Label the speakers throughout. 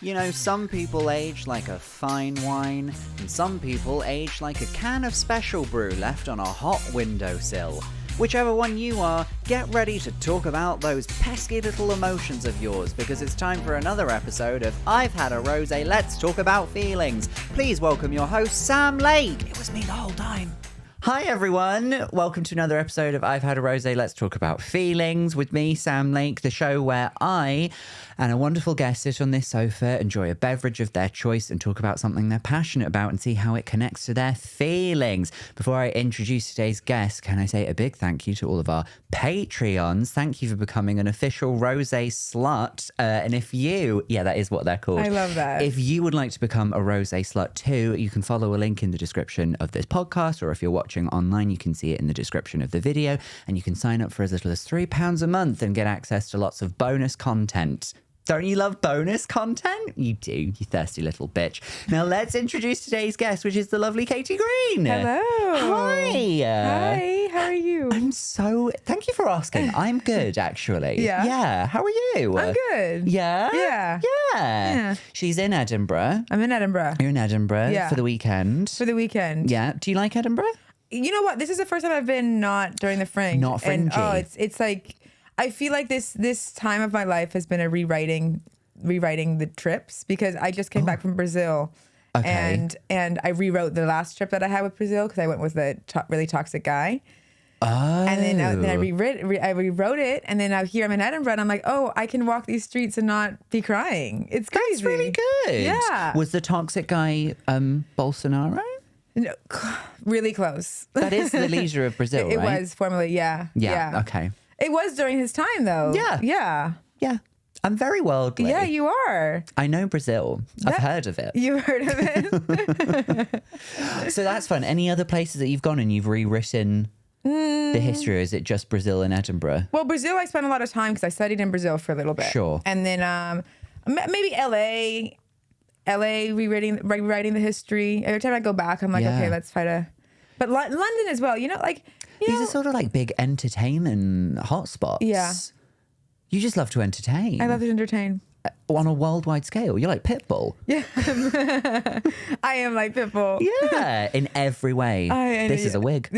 Speaker 1: You know, some people age like a fine wine, and some people age like a can of special brew left on a hot windowsill. Whichever one you are, get ready to talk about those pesky little emotions of yours, because it's time for another episode of I've Had a Rosé, Let's Talk About Feelings. Please welcome your host, Sam Lake. It was me the whole time. Hi everyone, welcome to another episode of I've Had a Rosé, Let's Talk About Feelings with me, Sam Lake, the show where I and a wonderful guest sit on this sofa, enjoy a beverage of their choice and talk about something they're passionate about and see how it connects to their feelings. Before I introduce today's guest, can I say a big thank you to all of our Patreons. Thank you for becoming an official Rosé slut. And if you, that is what they're called.
Speaker 2: I love that.
Speaker 1: If you would like to become a Rosé slut too, you can follow a link in the description of this podcast, or if you're watching online, you can see it in the description of the video, and you can sign up for as little as £3 a month and get access to lots of bonus content. Don't you love bonus content? You do, you thirsty little bitch. Now let's introduce today's guest, which is the lovely Katie Green.
Speaker 2: Hello.
Speaker 1: Hi.
Speaker 2: Hi, how are you?
Speaker 1: Thank you for asking. I'm good, actually.
Speaker 2: Yeah?
Speaker 1: Yeah. How are you?
Speaker 2: I'm good.
Speaker 1: Yeah?
Speaker 2: Yeah.
Speaker 1: Yeah. She's in Edinburgh.
Speaker 2: I'm in Edinburgh.
Speaker 1: You're in Edinburgh
Speaker 2: Yeah.
Speaker 1: for the weekend.
Speaker 2: For the weekend.
Speaker 1: Yeah. Do you like Edinburgh?
Speaker 2: You know what? This is the first time I've been not during the fringe.
Speaker 1: Not fringy.
Speaker 2: And, it's like, I feel like this time of my life has been a rewriting the trips, because I just came back from Brazil.
Speaker 1: Okay.
Speaker 2: And I rewrote the last trip that I had with Brazil, because I went with a really toxic guy.
Speaker 1: Oh.
Speaker 2: And then I rewrote it, and then now here I'm in Edinburgh, and I'm like, oh, I can walk these streets and not be crying. It's crazy.
Speaker 1: That's really good.
Speaker 2: Yeah.
Speaker 1: Was the toxic guy Bolsonaro?
Speaker 2: No, really close.
Speaker 1: That is the leader of Brazil,
Speaker 2: It
Speaker 1: right?
Speaker 2: was formerly, yeah.
Speaker 1: Okay.
Speaker 2: It was during his time, though.
Speaker 1: Yeah.
Speaker 2: Yeah.
Speaker 1: Yeah. I'm very worldly.
Speaker 2: Yeah, you are.
Speaker 1: I know Brazil. I've heard of it.
Speaker 2: You heard of it?
Speaker 1: So that's fun. Any other places that you've gone and you've rewritten the history, or is it just Brazil and Edinburgh?
Speaker 2: Well, Brazil, I spent a lot of time because I studied in Brazil for a little bit.
Speaker 1: Sure.
Speaker 2: And then maybe LA, rewriting the history. Every time I go back, I'm like,
Speaker 1: Yeah.
Speaker 2: okay, let's try to. But London as well,
Speaker 1: These are sort of like big entertainment hotspots.
Speaker 2: Yeah.
Speaker 1: You just love to entertain.
Speaker 2: I love to entertain.
Speaker 1: On a worldwide scale. You're like Pitbull.
Speaker 2: Yeah. I am like Pitbull.
Speaker 1: Yeah, in every way. This is a wig.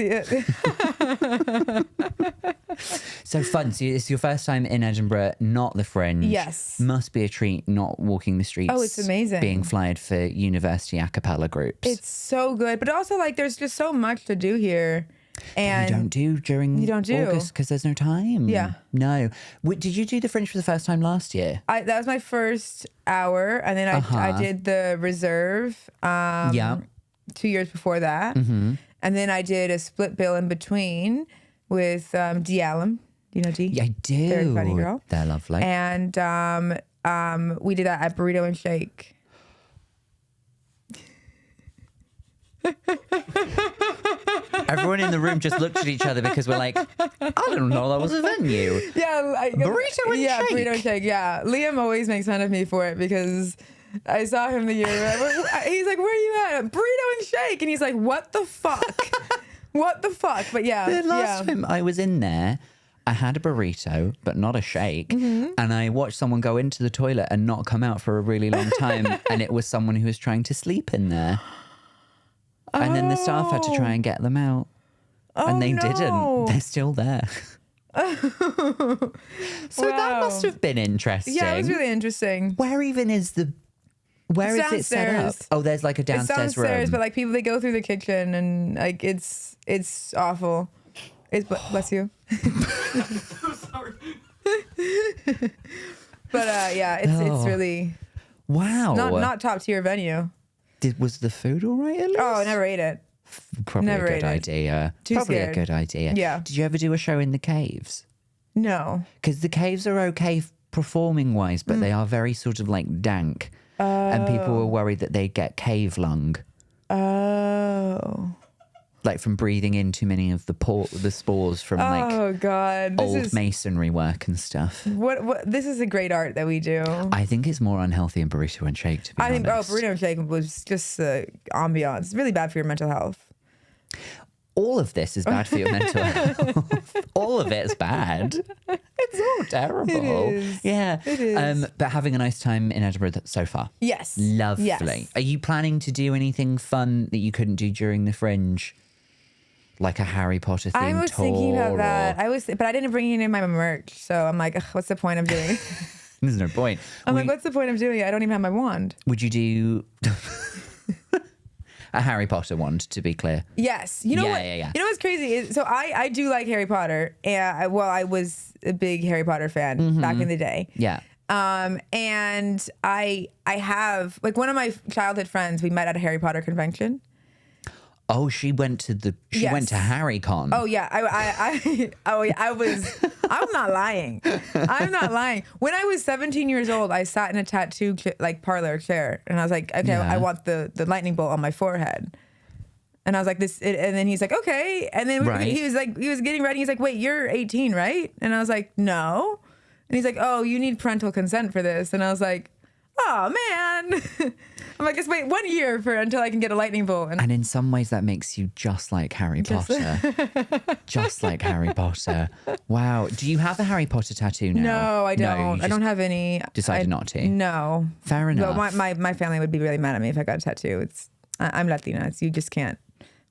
Speaker 1: So fun. So it's your first time in Edinburgh, not the fringe.
Speaker 2: Yes.
Speaker 1: Must be a treat not walking the streets.
Speaker 2: Oh, it's amazing.
Speaker 1: Being flyed for university a cappella groups.
Speaker 2: It's so good. But also, there's just so much to do here. And
Speaker 1: you don't do during August because there's no time.
Speaker 2: Yeah.
Speaker 1: No. Did you do the fringe for the first time last year?
Speaker 2: that was my first hour, and then I did the reserve 2 years before that.
Speaker 1: Mm-hmm.
Speaker 2: And then I did a split bill in between with Dee Allen. Do you know Dee?
Speaker 1: Yeah, I do.
Speaker 2: Very funny girl.
Speaker 1: They're lovely.
Speaker 2: And we did that at Burrito and Shake.
Speaker 1: Everyone in the room just looked at each other because we're like, I don't know, that was a venue.
Speaker 2: Yeah,
Speaker 1: Burrito and
Speaker 2: yeah,
Speaker 1: Shake.
Speaker 2: Burrito and Shake. Yeah, Liam always makes fun of me for it because I saw him the year. He's like, "Where are you at?" Burrito and Shake, and he's like, "What the fuck? What the fuck?" But yeah,
Speaker 1: The last time I was in there, I had a burrito, but not a shake.
Speaker 2: Mm-hmm.
Speaker 1: And I watched someone go into the toilet and not come out for a really long time. And it was someone who was trying to sleep in there. And then the staff had to try and get them out. And they didn't. They're still there. So that must have been interesting.
Speaker 2: Yeah, it was really interesting.
Speaker 1: Where even is Where is it set up?
Speaker 2: Downstairs.
Speaker 1: Oh, there's like a downstairs
Speaker 2: It's downstairs,
Speaker 1: room.
Speaker 2: but people, they go through the kitchen, and it's awful. Bless you.
Speaker 3: So sorry.
Speaker 2: But it's really
Speaker 1: Wow.
Speaker 2: not top tier venue.
Speaker 1: Was the food all right at least?
Speaker 2: Oh, I never ate it.
Speaker 1: Probably
Speaker 2: never
Speaker 1: a good
Speaker 2: ate it.
Speaker 1: idea.
Speaker 2: Too
Speaker 1: Probably
Speaker 2: scared.
Speaker 1: a good idea.
Speaker 2: Yeah.
Speaker 1: Did you ever do a show in the caves?
Speaker 2: No.
Speaker 1: Because the caves are okay performing wise, but they are very sort of like dank. And people were worried that they'd get cave lung.
Speaker 2: Oh.
Speaker 1: Like from breathing in too many of the spores from
Speaker 2: Oh God.
Speaker 1: old masonry work and stuff.
Speaker 2: What this is a great art that we do.
Speaker 1: I think it's more unhealthy in Burrito and Shake, to be honest.
Speaker 2: Burrito and Shake was just ambiance. It's really bad for your mental health.
Speaker 1: all of this is bad for your mental health. All of it's bad. It's all terrible.
Speaker 2: It is.
Speaker 1: Yeah.
Speaker 2: It is.
Speaker 1: But having a nice time in Edinburgh so far.
Speaker 2: Yes.
Speaker 1: Lovely.
Speaker 2: Yes.
Speaker 1: Are you planning to do anything fun that you couldn't do during the Fringe? Like a Harry Potter themed tour?
Speaker 2: I was thinking about that. But I didn't bring any of my merch. So I'm like, ugh, what's the point of doing it?
Speaker 1: There's no point.
Speaker 2: I'm like, what's the point of doing it? I don't even have my wand.
Speaker 1: Would you do a Harry Potter wand, to be clear?
Speaker 2: Yes. You know what?
Speaker 1: Yeah.
Speaker 2: You know what's crazy? So I do like Harry Potter. And I was a big Harry Potter fan back in the day.
Speaker 1: Yeah.
Speaker 2: And I have, like, one of my childhood friends, we met at a Harry Potter convention.
Speaker 1: Oh, she went to HarryCon.
Speaker 2: Oh yeah, I'm not lying. I'm not lying. When I was 17 years old, I sat in a tattoo parlor chair, and I was like, okay, I want the lightning bolt on my forehead. And I was like, and then he's like, okay. And then he was getting ready. He's like, wait, you're 18, right? And I was like, no. And he's like, oh, you need parental consent for this. And I was like, oh man. I'm like, just wait 1 year until I can get a lightning bolt.
Speaker 1: And in some ways that makes you just like Harry Potter. Just like Harry Potter. Wow. Do you have a Harry Potter tattoo now?
Speaker 2: No, I don't. I don't have any.
Speaker 1: Decided not to?
Speaker 2: No.
Speaker 1: Fair enough.
Speaker 2: Well, my family would be really mad at me if I got a tattoo. I'm Latina. You just can't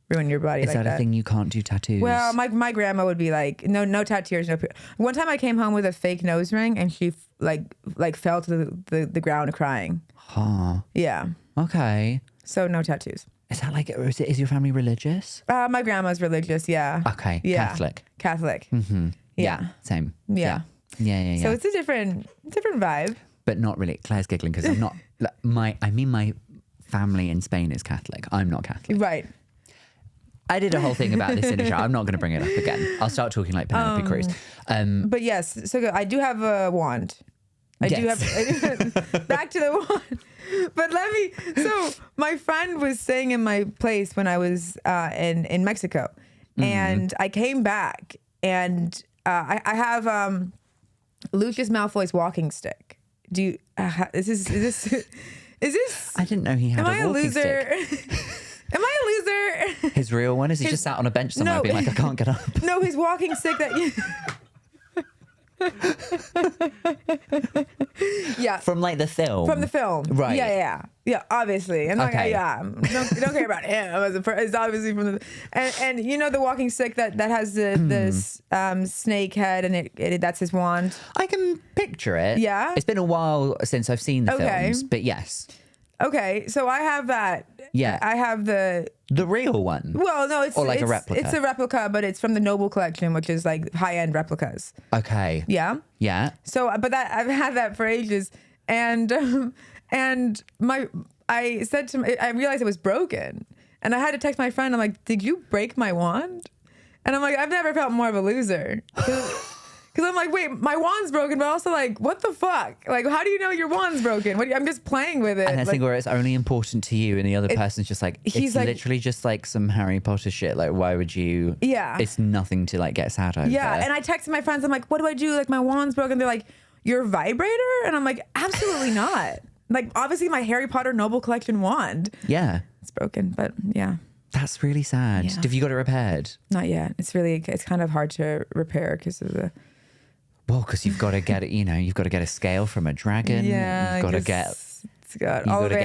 Speaker 2: ruin your body like that.
Speaker 1: Is that a thing, you can't do tattoos?
Speaker 2: Well, my grandma would be like, no tattoos. No. One time I came home with a fake nose ring and she like fell to the ground crying.
Speaker 1: Huh.
Speaker 2: Yeah.
Speaker 1: Okay.
Speaker 2: So no tattoos.
Speaker 1: Is that like, is your family religious?
Speaker 2: My grandma's religious, yeah.
Speaker 1: Okay.
Speaker 2: Yeah.
Speaker 1: Catholic.
Speaker 2: Mm-hmm.
Speaker 1: Yeah. Same.
Speaker 2: Yeah.
Speaker 1: Yeah.
Speaker 2: So it's a different vibe.
Speaker 1: But not really. Claire's giggling because I'm not, my family in Spain is Catholic. I'm not Catholic.
Speaker 2: Right.
Speaker 1: I did a whole thing about this in a show. I'm not going to bring it up again. I'll start talking like Penelope Cruz.
Speaker 2: But yes, so good. I do have a wand. I do have back to the wand. But so my friend was staying in my place when I was in Mexico, and I came back, and I have Lucius Malfoy's walking stick. Do you? Is this?
Speaker 1: I didn't know he had a walking stick.
Speaker 2: Am I a loser?
Speaker 1: His real one? Is he just sat on a bench somewhere being like, I can't get up?
Speaker 2: No, his walking stick yeah.
Speaker 1: From like the film?
Speaker 2: From the film.
Speaker 1: Right.
Speaker 2: Yeah, obviously. And
Speaker 1: okay.
Speaker 2: Don't care about him. It's obviously from the, and you know the walking stick that has the snake head and it that's his wand?
Speaker 1: I can picture it.
Speaker 2: Yeah?
Speaker 1: It's been a while since I've seen the films, but yes.
Speaker 2: Okay, so I have that.
Speaker 1: Yeah.
Speaker 2: I have the
Speaker 1: real one.
Speaker 2: Well, no, it's
Speaker 1: a replica.
Speaker 2: It's a replica, but it's from the Noble collection, which is like high-end replicas.
Speaker 1: Okay.
Speaker 2: Yeah.
Speaker 1: Yeah.
Speaker 2: So, but I've had that for ages, and I said to I realized it was broken, and I had to text my friend. I'm like, "Did you break my wand?" And I'm like, I've never felt more of a loser. Because I'm like, wait, my wand's broken, but also like, what the fuck? Like, how do you know your wand's broken? I'm just playing with it.
Speaker 1: And I think where it's only important to you and the other person's just like, it's
Speaker 2: like,
Speaker 1: literally just like some Harry Potter shit. Like, why would you?
Speaker 2: Yeah.
Speaker 1: It's nothing to like get sad over.
Speaker 2: Yeah. And I texted my friends. I'm like, what do I do? Like, my wand's broken. They're like, your vibrator? And I'm like, absolutely not. Like, obviously my Harry Potter Noble collection wand.
Speaker 1: Yeah.
Speaker 2: It's broken, but yeah.
Speaker 1: That's really sad.
Speaker 2: Yeah.
Speaker 1: Have you got it repaired?
Speaker 2: Not yet. It's kind of hard to repair because of the...
Speaker 1: Well, because you've got to get it, you've got to get a scale from a dragon.
Speaker 2: Yeah,
Speaker 1: you've got to get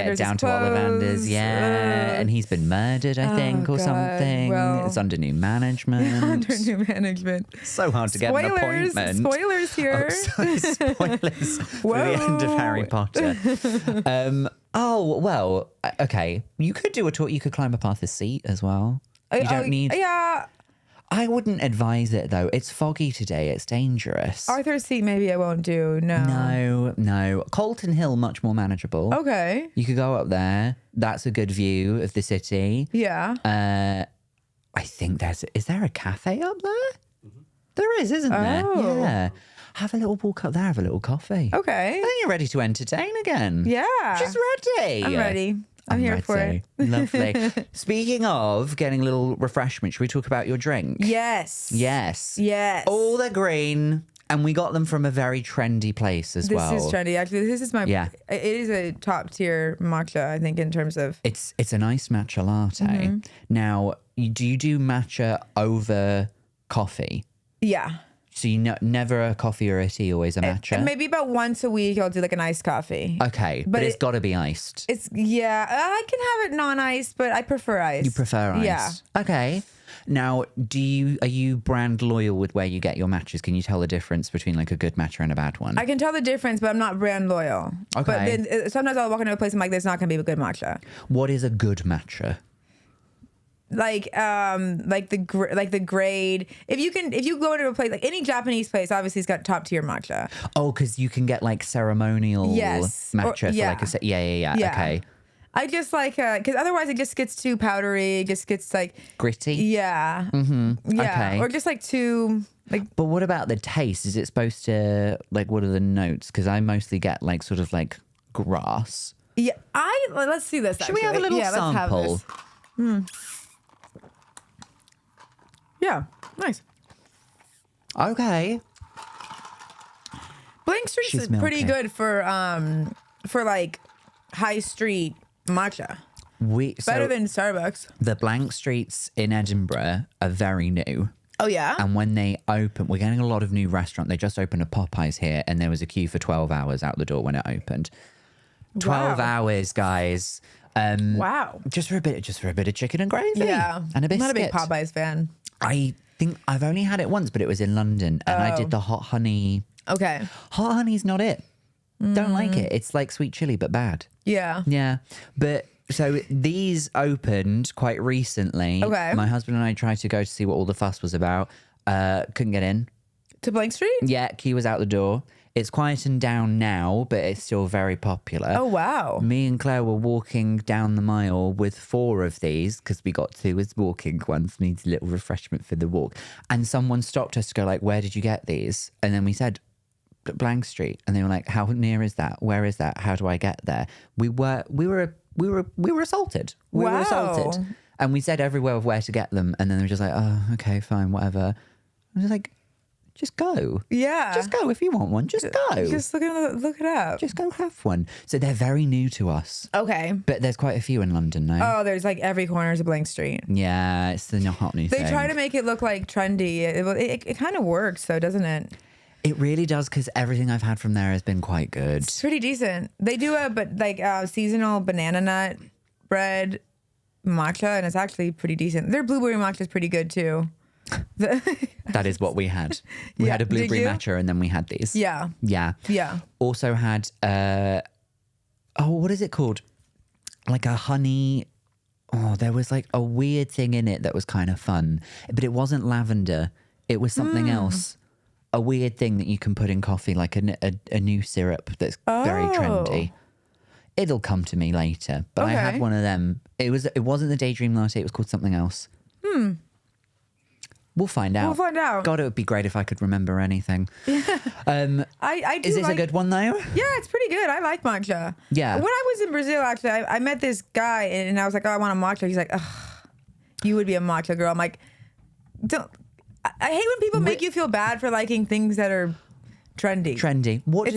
Speaker 1: it down to Ollivander's. Yeah, and he's been murdered, I think, or something.
Speaker 2: Well,
Speaker 1: it's under new management.
Speaker 2: Under new management.
Speaker 1: So hard to get an appointment.
Speaker 2: Spoilers here.
Speaker 1: Oh, spoilers for the end of Harry Potter. Okay. You could do a tour. You could climb up Arthur's seat as well. You don't need...
Speaker 2: Yeah.
Speaker 1: I wouldn't advise it though. It's foggy today. It's dangerous.
Speaker 2: Arthur's Seat maybe I won't do.
Speaker 1: No. Colton Hill, much more manageable.
Speaker 2: Okay.
Speaker 1: You could go up there. That's a good view of the city.
Speaker 2: Yeah.
Speaker 1: I think is there a cafe up there? Mm-hmm. There is, isn't there? Yeah. Have a little walk up there, have a little coffee.
Speaker 2: Okay.
Speaker 1: I think you're ready to entertain again.
Speaker 2: Yeah.
Speaker 1: She's ready.
Speaker 2: I'm ready. I'm here
Speaker 1: ready.
Speaker 2: for it.
Speaker 1: Lovely. Speaking of getting a little refreshment, should we talk about your drink?
Speaker 2: Yes.
Speaker 1: Yes.
Speaker 2: Yes.
Speaker 1: All the green, And we got them from a very trendy place as well.
Speaker 2: This is trendy. Actually, this is my.
Speaker 1: Yeah.
Speaker 2: It is a top tier matcha, I think, in terms of.
Speaker 1: It's a nice matcha latte.
Speaker 2: Mm-hmm.
Speaker 1: Now, do you do matcha over coffee?
Speaker 2: Yeah.
Speaker 1: So you never a coffee or a tea, always a matcha?
Speaker 2: Maybe about once a week, I'll do like an iced coffee.
Speaker 1: Okay, but it's got to be iced.
Speaker 2: I can have it non-iced, but I prefer iced.
Speaker 1: You prefer iced?
Speaker 2: Yeah.
Speaker 1: Okay. Now, are you brand loyal with where you get your matches? Can you tell the difference between like a good matcha and a bad one?
Speaker 2: I can tell the difference, but I'm not brand loyal.
Speaker 1: Okay.
Speaker 2: But then, sometimes I'll walk into a place and I'm like, "There's not going to be a good matcha."
Speaker 1: What is a good matcha?
Speaker 2: Like the grade. If you go to a place like any Japanese place, obviously it's got top tier matcha.
Speaker 1: Oh, because you can get like ceremonial matcha
Speaker 2: yeah.
Speaker 1: for like yeah. Okay.
Speaker 2: I just like because otherwise it just gets too powdery. It just gets like
Speaker 1: Gritty.
Speaker 2: Yeah. Mm-hmm. Yeah.
Speaker 1: Okay.
Speaker 2: Or just like too like.
Speaker 1: But what about the taste? Is it supposed to like what are the notes? Because I mostly get like sort of like grass.
Speaker 2: Yeah. Let's see this.
Speaker 1: Should we have a little sample?
Speaker 2: Let's have this. Yeah, nice.
Speaker 1: Okay.
Speaker 2: Blank Street's
Speaker 1: She's
Speaker 2: pretty
Speaker 1: milky.
Speaker 2: good for like high street matcha. Better than Starbucks.
Speaker 1: The blank streets in Edinburgh are very new.
Speaker 2: Oh yeah.
Speaker 1: And when they open, we're getting a lot of new restaurants. They just opened a Popeyes here, and there was a queue for 12 hours out the door when it opened. 12
Speaker 2: Wow.
Speaker 1: hours, guys.
Speaker 2: Wow.
Speaker 1: Just for a bit of chicken and gravy.
Speaker 2: Yeah.
Speaker 1: And a biscuit.
Speaker 2: I'm not a big Popeyes fan.
Speaker 1: I think I've only had it once, but it was in London, and I did the hot honey.
Speaker 2: Okay.
Speaker 1: Hot honey's not it. Don't like it. It's like sweet chili, but bad.
Speaker 2: Yeah.
Speaker 1: Yeah. But so these opened quite recently.
Speaker 2: Okay.
Speaker 1: My husband and I tried to go to see what all the fuss was about. Couldn't get in.
Speaker 2: To Blank Street?
Speaker 1: Yeah, queue was out the door. It's quietened down now, but it's still very popular.
Speaker 2: Oh wow.
Speaker 1: Me and Claire were walking down the mile with 4 of these because we got 2 as walking ones, needs a little refreshment for the walk. And someone stopped us to go like, "Where did you get these?" And then we said, "Blank Street." And they were like, "How near is that? Where is that? How do I get there?" We were assaulted. We were
Speaker 2: Wow.
Speaker 1: assaulted. And we said everywhere of where to get them. And then they were just like, "Oh, okay, fine, whatever." I was like, just go.
Speaker 2: Yeah.
Speaker 1: Just go if you want one. Just go.
Speaker 2: Just look it up.
Speaker 1: Just go have one. So they're very new to us.
Speaker 2: Okay.
Speaker 1: But there's quite a few in London now.
Speaker 2: Oh, there's like every corner is a Blank Street.
Speaker 1: Yeah, it's the hot new thing.
Speaker 2: They try to make it look like trendy. It kind of works, though, doesn't it?
Speaker 1: It really does, because everything I've had from there has been quite good.
Speaker 2: It's pretty decent. They do seasonal banana nut bread matcha, and it's actually pretty decent. Their blueberry matcha is pretty good too.
Speaker 1: That is what we had. We
Speaker 2: Yeah.
Speaker 1: had a blueberry
Speaker 2: Did you?
Speaker 1: matcha, and then we had these.
Speaker 2: Yeah.
Speaker 1: Yeah.
Speaker 2: Yeah.
Speaker 1: Also had, what is it called? Like a honey. Oh, there was like a weird thing in it that was kind of fun, but it wasn't lavender. It was something else. A weird thing that you can put in coffee, like a new syrup that's very trendy. It'll come to me later, but I had
Speaker 2: Okay.
Speaker 1: one of them. It wasn't the Daydream Latte. It was called something else. We'll find out.
Speaker 2: We'll find out.
Speaker 1: God, it would be great if I could remember anything.
Speaker 2: I do
Speaker 1: Is this a good one though?
Speaker 2: Yeah, it's pretty good. I like matcha.
Speaker 1: Yeah.
Speaker 2: When I was in Brazil, actually, I met this guy and I was like, "Oh, I want a matcha." He's like, "Ugh, you would be a matcha girl." I'm like, "Don't." I hate when people make you feel bad for liking things that are trendy.
Speaker 1: Trendy. What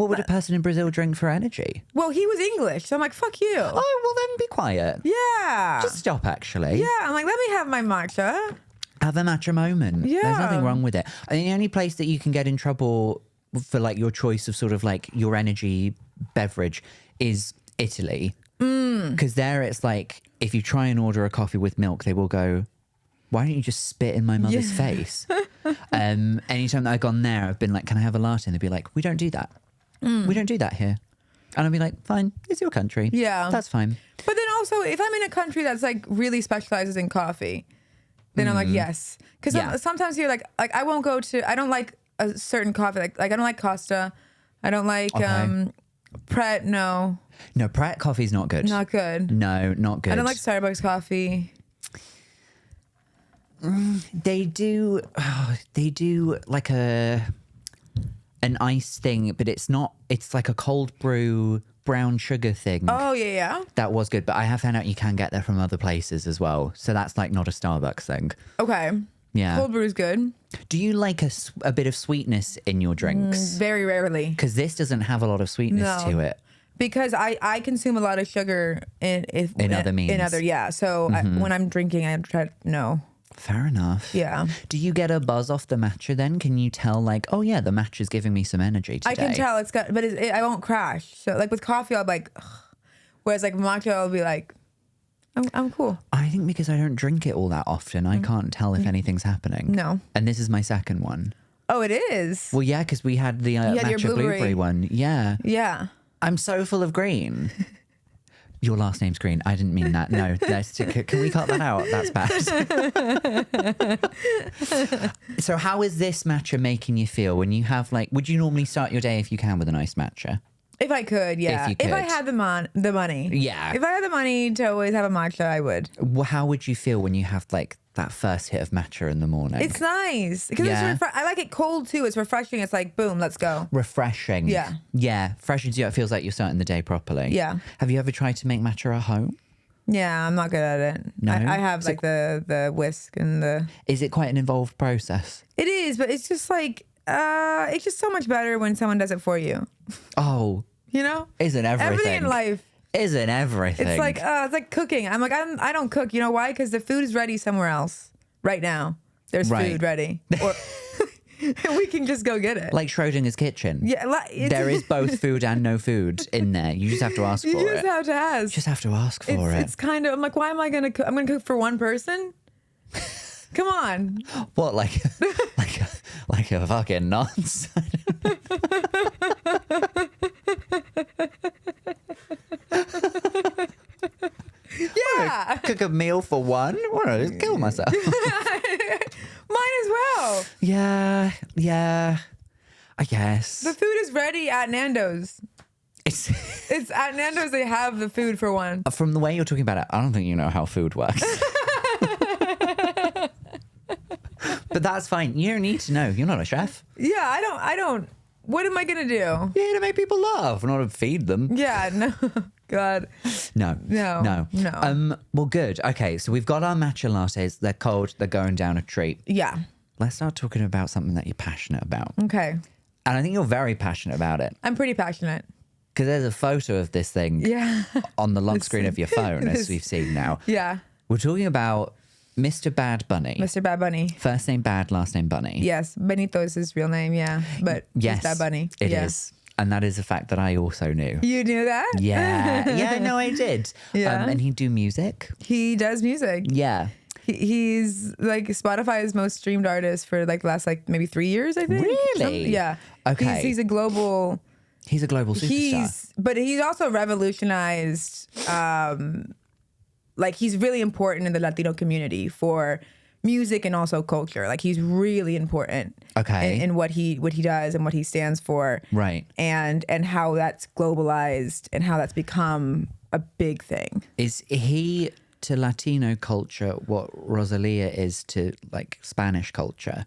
Speaker 1: would a person in Brazil drink for energy?
Speaker 2: Well, he was English, so I'm like, "Fuck you."
Speaker 1: Oh, well then be quiet.
Speaker 2: Yeah.
Speaker 1: Just stop, actually.
Speaker 2: Yeah, I'm like, let me have my matcha.
Speaker 1: Have a matcha moment.
Speaker 2: Yeah.
Speaker 1: There's nothing wrong with it. I mean, the only place that you can get in trouble for like your choice of sort of like your energy beverage is Italy. Because there it's like, if you try and order a coffee with milk, they will go, "Why don't you just spit in my mother's face?" Anytime that I've gone there, I've been like, "Can I have a latte?" And they'd be like, "We don't do that. We don't do that here." And I'd be like, "Fine, it's your country.
Speaker 2: Yeah.
Speaker 1: That's fine."
Speaker 2: But then also, if I'm in a country that's like really specializes in coffee, then I'm like, yes. Because
Speaker 1: Yeah.
Speaker 2: sometimes you're like I won't go to, I don't like a certain coffee. Like I don't like Costa. I don't like
Speaker 1: Okay.
Speaker 2: Pret. No,
Speaker 1: No, Pret coffee's not good.
Speaker 2: not good.
Speaker 1: No, not good.
Speaker 2: I don't like Starbucks coffee.
Speaker 1: They do like an ice thing, but it's not. It's like a cold brew brown sugar thing.
Speaker 2: Oh yeah.
Speaker 1: That was good, but I have found out you can get that from other places as well. So that's like not a Starbucks thing.
Speaker 2: Okay.
Speaker 1: Yeah.
Speaker 2: Cold brew is good.
Speaker 1: Do you like a bit of sweetness in your drinks?
Speaker 2: Very rarely.
Speaker 1: Because this doesn't have a lot of sweetness
Speaker 2: No.
Speaker 1: to it.
Speaker 2: Because I consume a lot of sugar in
Speaker 1: other means.
Speaker 2: So when I'm drinking, I try no.
Speaker 1: Fair enough.
Speaker 2: Yeah.
Speaker 1: Do you get a buzz off the matcha then? Can you tell like, oh yeah, the matcha's giving me some energy today?
Speaker 2: I can tell it's got, but I won't crash. So like with coffee, I'll be like, ugh. Whereas like matcha, I'll be like, I'm cool.
Speaker 1: I think because I don't drink it all that often, I can't tell if anything's happening.
Speaker 2: No.
Speaker 1: And this is my second one.
Speaker 2: Oh, it is.
Speaker 1: Well, yeah, because we had the
Speaker 2: had your
Speaker 1: matcha blueberry one. Yeah.
Speaker 2: Yeah.
Speaker 1: I'm so full of green. Your last name's Green. I didn't mean that. No, can we cut that out? That's bad. So how is this matcha making you feel when you have like, would you normally start your day if you can with a nice matcha?
Speaker 2: If I could, yeah. If I had the money.
Speaker 1: Yeah.
Speaker 2: If I had the money to always have a matcha, I would.
Speaker 1: Well, how would you feel when you have like that first hit of matcha in the morning?
Speaker 2: It's nice. Because I like it cold too. It's refreshing. It's like, boom, let's go.
Speaker 1: Refreshing.
Speaker 2: Yeah.
Speaker 1: Yeah. Freshens you up. It feels like you're starting the day properly.
Speaker 2: Yeah.
Speaker 1: Have you ever tried to make matcha at home?
Speaker 2: Yeah, I'm not good at it.
Speaker 1: No?
Speaker 2: I have like the whisk and the...
Speaker 1: Is it quite an involved process?
Speaker 2: It is, but it's just like, it's just so much better when someone does it for you.
Speaker 1: Oh.
Speaker 2: You know?
Speaker 1: Isn't everything?
Speaker 2: Everything in life.
Speaker 1: Isn't everything?
Speaker 2: It's like cooking. I'm like, I don't cook. You know why? Because the food is ready somewhere else right now. There's food ready. Or we can just go get it.
Speaker 1: Like Schrodinger's kitchen.
Speaker 2: Yeah.
Speaker 1: There is both food and no food in there. You just have to ask for it.
Speaker 2: You just have to ask.
Speaker 1: You just have to ask for it.
Speaker 2: It's kind of, I'm like, why am I going to cook? I'm going to cook for one person? Come on.
Speaker 1: What, like a fucking nonce?
Speaker 2: Yeah.
Speaker 1: Cook a meal for one? I want to kill myself.
Speaker 2: Mine as well.
Speaker 1: Yeah. I guess.
Speaker 2: The food is ready at Nando's. It's at Nando's. They have the food for one.
Speaker 1: From the way you're talking about it, I don't think you know how food works. But that's fine. You don't need to know. You're not a chef.
Speaker 2: Yeah, I don't. What am I going to do?
Speaker 1: You're here to make people laugh, not to feed them.
Speaker 2: Yeah, no. God.
Speaker 1: No. Well, good. Okay, so we've got our matcha lattes. They're cold. They're going down a treat.
Speaker 2: Yeah.
Speaker 1: Let's start talking about something that you're passionate about.
Speaker 2: Okay.
Speaker 1: And I think you're very passionate about it.
Speaker 2: I'm pretty passionate.
Speaker 1: Because there's a photo of this thing on the lock screen of your phone, as we've seen now.
Speaker 2: Yeah.
Speaker 1: We're talking about Mr. Bad Bunny.
Speaker 2: Mr. Bad Bunny.
Speaker 1: First name Bad, last name Bunny.
Speaker 2: Yes. Benito is his real name, yeah. But
Speaker 1: yes,
Speaker 2: it's Bad Bunny.
Speaker 1: It is. And that is a fact that I also knew.
Speaker 2: You knew that?
Speaker 1: Yeah. Yeah, no, I did.
Speaker 2: Yeah.
Speaker 1: And he'd do music.
Speaker 2: He does music.
Speaker 1: Yeah.
Speaker 2: He's like Spotify's most streamed artist for like the last like maybe 3 years, I think.
Speaker 1: Really?
Speaker 2: Yeah.
Speaker 1: Okay.
Speaker 2: He's a global...
Speaker 1: He's a global superstar.
Speaker 2: But he's also revolutionized, like he's really important in the Latino community for music and also culture. Like he's really important in what he does and what he stands for.
Speaker 1: Right.
Speaker 2: And how that's globalized and how that's become a big thing.
Speaker 1: Is he to Latino culture what Rosalia is to like Spanish culture?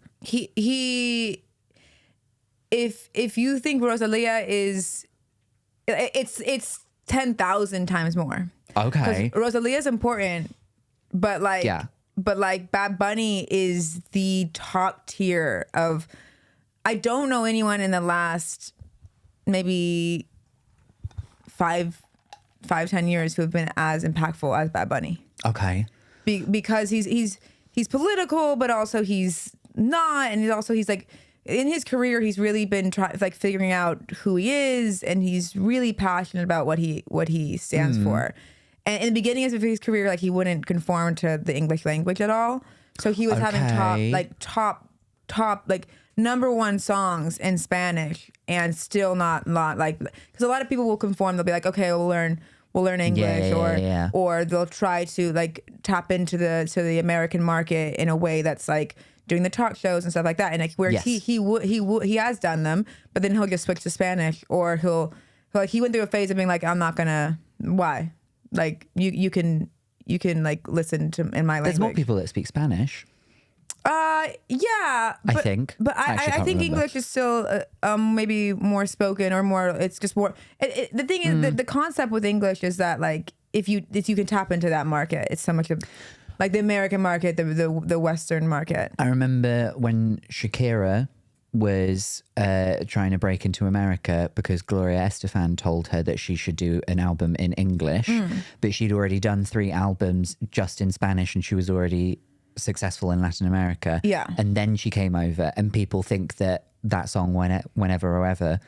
Speaker 2: If you think Rosalia is, it's 10,000 times more.
Speaker 1: Okay.
Speaker 2: Rosalia is important, but like Bad Bunny is the top tier of. I don't know anyone in the last maybe 5-10 years who have been as impactful as Bad Bunny.
Speaker 1: Okay.
Speaker 2: Because he's political, but also he's not, and he's like. In his career, he's really been figuring out who he is, and he's really passionate about what he stands for. And in the beginning of his career, like he wouldn't conform to the English language at all. So he was having top like #1 songs in Spanish, and still not like, because a lot of people will conform. They'll be like, okay, we'll learn English, or they'll try to like tap into the American market in a way that's like doing the talk shows and stuff like that, and like where he has done them, but then he'll just switch to Spanish, or he'll like he went through a phase of being like, I'm not gonna, why, like you can like listen to in my language.
Speaker 1: There's more people that speak Spanish.
Speaker 2: Yeah,
Speaker 1: I think,
Speaker 2: but I think English is still maybe more spoken, or more. It's just more. The thing is, the concept with English is that like if you can tap into that market, it's so much of. Like the American market, the Western market.
Speaker 1: I remember when Shakira was trying to break into America because Gloria Estefan told her that she should do an album in English, but she'd already done 3 albums just in Spanish and she was already successful in Latin America.
Speaker 2: Yeah.
Speaker 1: And then she came over and people think that song, Whenever or Ever,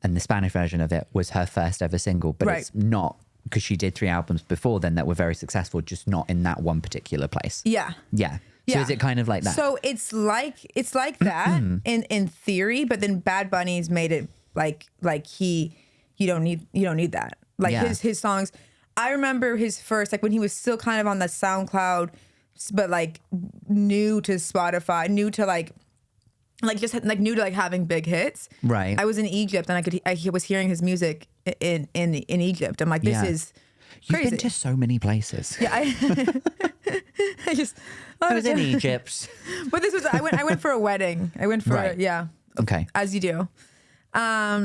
Speaker 1: and the Spanish version of it was her first ever single, but it's not, because she did 3 albums before then that were very successful, just not in that one particular place.
Speaker 2: Yeah.
Speaker 1: Yeah. So is it kind of like that?
Speaker 2: So it's like that in theory, but then Bad Bunny's made it like you don't need that. Like his songs. I remember his first, like when he was still kind of on the SoundCloud, but like new to Spotify, new to like just like new to like having big hits.
Speaker 1: Right.
Speaker 2: I was in Egypt and I was hearing his music in Egypt. I'm like, this is crazy.
Speaker 1: You've been to so many places.
Speaker 2: Yeah,
Speaker 1: I was in Egypt.
Speaker 2: But this was I went for a wedding. I went for
Speaker 1: Okay.
Speaker 2: as you do.
Speaker 1: As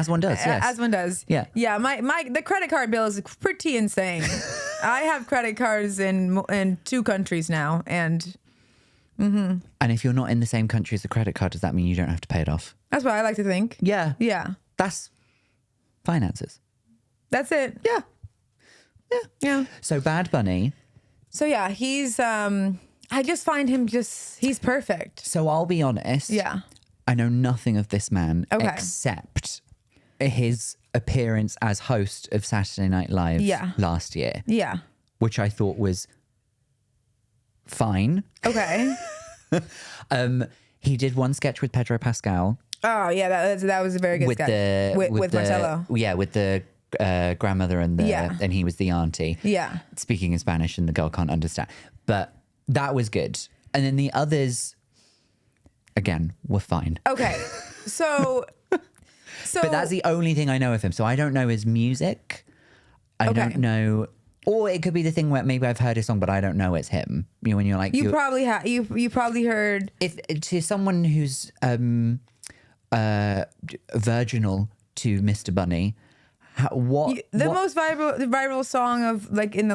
Speaker 1: one does, yes.
Speaker 2: As one does.
Speaker 1: Yeah.
Speaker 2: Yeah, the credit card bill is pretty insane. I have credit cards in 2 countries now and
Speaker 1: And if you're not in the same country as the credit card, does that mean you don't have to pay it off?
Speaker 2: that's what I like to think.
Speaker 1: Yeah.
Speaker 2: Yeah.
Speaker 1: That's finances.
Speaker 2: That's it.
Speaker 1: Yeah.
Speaker 2: Yeah.
Speaker 1: So Bad Bunny.
Speaker 2: So yeah, he's I just find him he's perfect.
Speaker 1: So I'll be honest.
Speaker 2: Yeah.
Speaker 1: I know nothing of this man
Speaker 2: Okay.
Speaker 1: except his appearance as host of Saturday Night Live last year.
Speaker 2: Yeah.
Speaker 1: Which I thought was fine.
Speaker 2: Okay.
Speaker 1: He did one sketch with Pedro Pascal.
Speaker 2: Oh yeah, that was a very good sketch with Marcelo.
Speaker 1: Yeah, with the grandmother and and he was the auntie.
Speaker 2: Yeah.
Speaker 1: Speaking in Spanish and the girl can't understand. But that was good. And then the others, again, were fine.
Speaker 2: Okay. So
Speaker 1: But that's the only thing I know of him. So I don't know his music. I don't know. Or it could be the thing where maybe I've heard a song, but I don't know it's him. You know, when you're like...
Speaker 2: You probably have. You probably heard...
Speaker 1: If to someone who's virginal to Mr. Bunny,
Speaker 2: most viral song of like in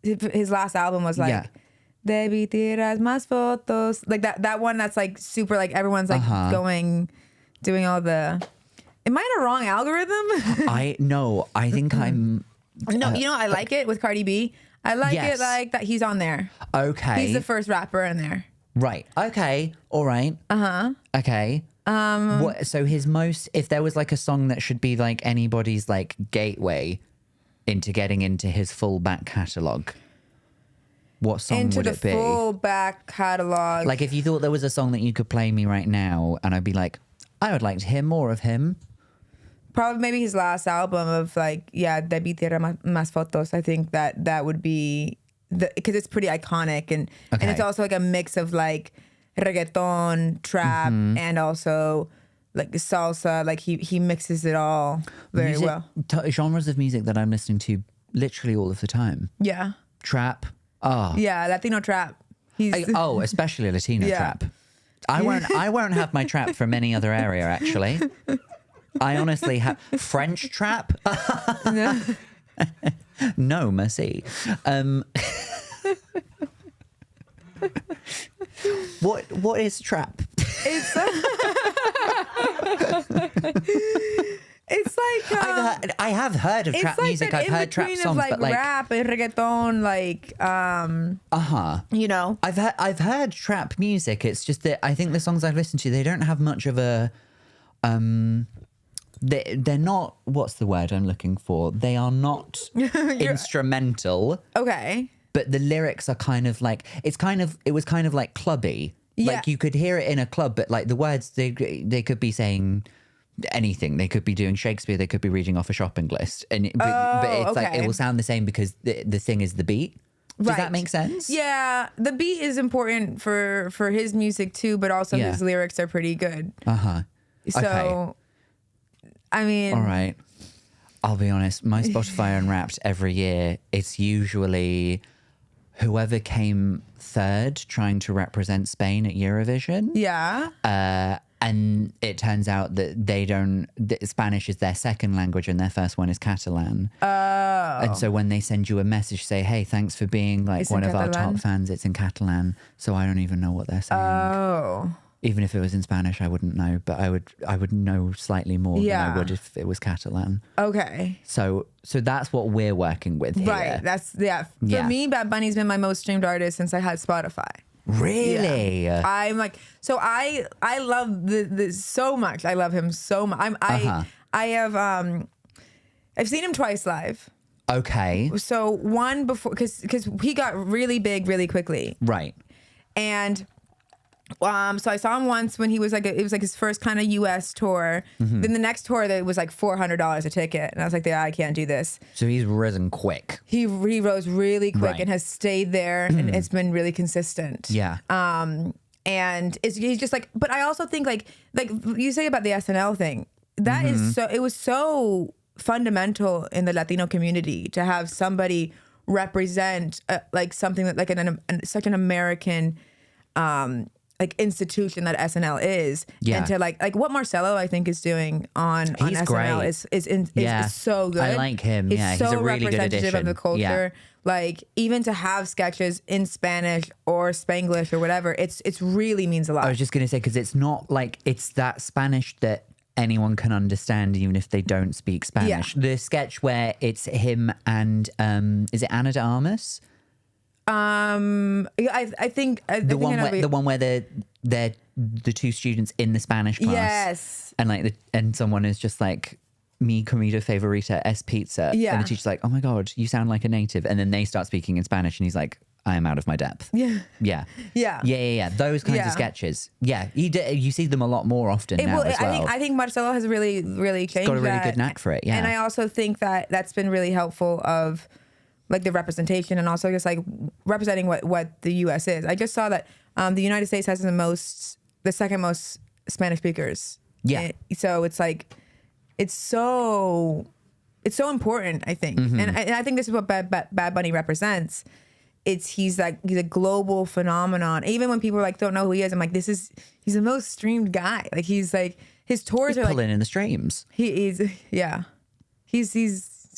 Speaker 2: his last album was like Debi tiras más fotos, like that one that's like super, like everyone's like doing all the... Am I in a wrong algorithm?
Speaker 1: I think I'm...
Speaker 2: No, I like it with Cardi B. I like it like that he's on there.
Speaker 1: Okay.
Speaker 2: He's the first rapper in there.
Speaker 1: Right. Okay. All right. Okay. So if there was like a song that should be like anybody's like gateway into getting into his full back catalogue, what song would it be?
Speaker 2: Into the full back catalogue.
Speaker 1: Like if you thought there was a song that you could play me right now and I'd be like, I would like to hear more of him.
Speaker 2: Probably maybe his last album of like, Debi tira más fotos. I think that would be because it's pretty iconic and it's also like a mix of like reggaeton, trap, and also like salsa. Like he mixes it all very well.
Speaker 1: Genres of music that I'm listening to literally all of the time.
Speaker 2: Yeah.
Speaker 1: Trap. Oh.
Speaker 2: Yeah, Latino trap.
Speaker 1: Especially Latino trap. I won't have my trap from any other area actually. I honestly have French trap. No, merci. What is trap?
Speaker 2: It's like
Speaker 1: I have heard of trap music. I've heard trap songs,
Speaker 2: like
Speaker 1: but like
Speaker 2: rap and reggaeton, like you know.
Speaker 1: I've heard trap music. It's just that I think the songs I've listened to, they don't have much of a They're not, what's the word I'm looking for? They are not instrumental.
Speaker 2: Okay.
Speaker 1: But the lyrics are kind of like, it was kind of like clubby.
Speaker 2: Yeah.
Speaker 1: Like you could hear it in a club, but like the words, they could be saying anything. They could be doing Shakespeare. They could be reading off a shopping list. But it's like, it will sound the same because the thing is the beat. Does that make sense?
Speaker 2: Yeah. The beat is important for his music too, but also his lyrics are pretty good. So, I mean...
Speaker 1: All right. I'll be honest. My Spotify Unwrapped every year, it's usually whoever came third trying to represent Spain at Eurovision.
Speaker 2: Yeah.
Speaker 1: And it turns out that Spanish is their second language and their first one is Catalan. And so when they send you a message, say, hey, thanks for being like
Speaker 2: It's in
Speaker 1: one of our
Speaker 2: Catalan?
Speaker 1: top fans, it's in Catalan. So I don't even know what they're saying.
Speaker 2: Oh.
Speaker 1: Even if it was in Spanish, I wouldn't know, but I would know slightly more than I would if it was Catalan.
Speaker 2: Okay.
Speaker 1: So that's what we're working with here.
Speaker 2: Right. That's, yeah. For me, Bad Bunny's been my most streamed artist since I had Spotify.
Speaker 1: Really?
Speaker 2: Yeah. I'm like, so I love this so much. I love him so much. I've seen him twice live.
Speaker 1: Okay.
Speaker 2: So one before, because he got really big really quickly.
Speaker 1: Right.
Speaker 2: And so I saw him once when he was like, it was like his first kind of US tour. Then the next tour, that was like $400 a ticket. And I was like, yeah, I can't do this.
Speaker 1: So he's risen quick.
Speaker 2: He rose really quick
Speaker 1: Right.
Speaker 2: and has stayed there and it's been really consistent.
Speaker 1: Yeah.
Speaker 2: And he's just like, but I also think like you say about the SNL thing, that is so, it was so fundamental in the Latino community to have somebody represent like something that like such an American, like institution that SNL is, and to like what Marcelo I think is doing on SNL
Speaker 1: great.
Speaker 2: is so good.
Speaker 1: I like him.
Speaker 2: It's
Speaker 1: Yeah,
Speaker 2: so
Speaker 1: he's a really good
Speaker 2: representative
Speaker 1: addition.
Speaker 2: of the culture.
Speaker 1: Yeah.
Speaker 2: Like even to have sketches in Spanish or Spanglish or whatever, it's really means a lot.
Speaker 1: I was just going to say, because it's not like it's that Spanish that anyone can understand, even if they don't speak Spanish.
Speaker 2: Yeah.
Speaker 1: The sketch where it's him and is it Ana de Armas?
Speaker 2: I think
Speaker 1: The one where they're the two students in the Spanish class.
Speaker 2: Yes.
Speaker 1: And like and someone is just like, mi comida favorita es pizza.
Speaker 2: Yeah.
Speaker 1: And the teacher's like, oh my God, you sound like a native. And then they start speaking in Spanish and he's like, I am out of my depth.
Speaker 2: Yeah.
Speaker 1: Yeah.
Speaker 2: Yeah.
Speaker 1: Yeah. Those kinds
Speaker 2: Yeah.
Speaker 1: of sketches. Yeah. You see them a lot more often now as well.
Speaker 2: I think Marcelo has really changed.
Speaker 1: got a really
Speaker 2: that.
Speaker 1: good knack for it, yeah.
Speaker 2: And I also think that that's been really helpful of like the representation and also just like representing what the U.S. is. I just saw that the United States has the second most Spanish speakers.
Speaker 1: Yeah.
Speaker 2: So it's like it's so important, I think, and I think this is what Bad Bunny represents. He's a global phenomenon. Even when people like don't know who he is, I'm like, he's the most streamed guy. Like he's like his tours are
Speaker 1: pulling
Speaker 2: like
Speaker 1: in the streams.
Speaker 2: he's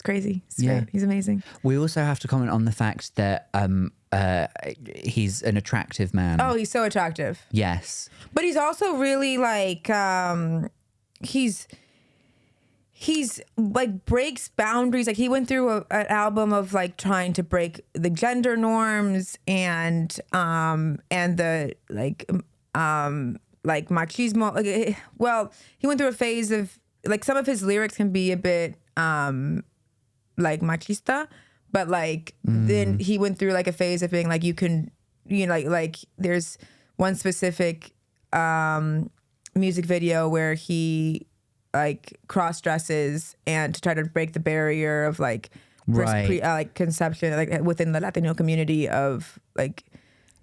Speaker 2: crazy. He's great. He's amazing.
Speaker 1: We also have to comment on the fact that he's an attractive man.
Speaker 2: Oh, he's so attractive.
Speaker 1: Yes.
Speaker 2: But he's also really like he's like breaks boundaries. Like he went through an album of like trying to break the gender norms and the like machismo. Like, well, he went through a phase of like some of his lyrics can be a bit like machista, but like then he went through like a phase of being like you can, you know, like there's one specific music video where he like cross dresses and to try to break the barrier of like like conception like within the Latino community of like.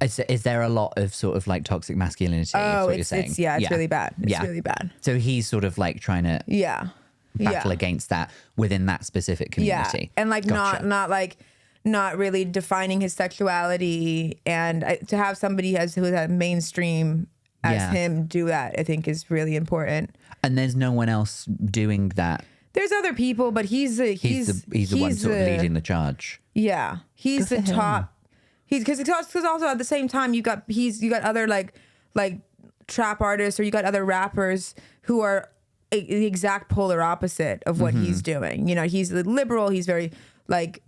Speaker 1: Is there a lot of sort of like toxic masculinity?
Speaker 2: Oh,
Speaker 1: what you're saying?
Speaker 2: it's really bad. It's really bad.
Speaker 1: So he's sort of like trying to battle against that within that specific community.
Speaker 2: Yeah, and like not really defining his sexuality, and to have somebody who's at mainstream as him do that, I think is really important.
Speaker 1: And there's no one else doing that.
Speaker 2: There's other people, but he's the
Speaker 1: one sort of leading the charge.
Speaker 2: Yeah, he's
Speaker 1: Good
Speaker 2: the
Speaker 1: for him.
Speaker 2: top. Because also at the same time you got other like trap artists, or you got other rappers who are the exact polar opposite of what he's doing. You know, he's liberal. He's very like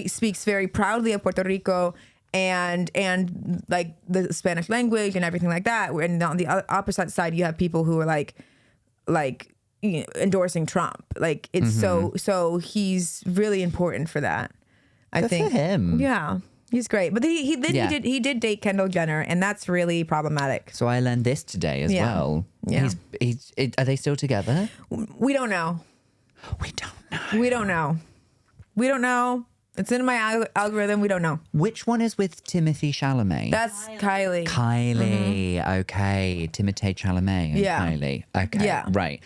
Speaker 2: speaks very proudly of Puerto Rico and like the Spanish language and everything like that. And on the opposite side, you have people who are like you know, endorsing Trump. Like it's so he's really important for that. I
Speaker 1: Good
Speaker 2: think
Speaker 1: for him.
Speaker 2: Yeah. He's great, but he did date Kendall Jenner, and that's really problematic.
Speaker 1: So I learned this today as well.
Speaker 2: Yeah.
Speaker 1: Are they still together?
Speaker 2: We don't know.
Speaker 1: We don't know.
Speaker 2: We don't know. It's in my algorithm. We don't know.
Speaker 1: Which one is with Timothy Chalamet?
Speaker 2: That's Kylie.
Speaker 1: Kylie. Okay. Timothée Chalamet and
Speaker 2: Yeah.
Speaker 1: Kylie. Okay.
Speaker 2: Yeah.
Speaker 1: Right.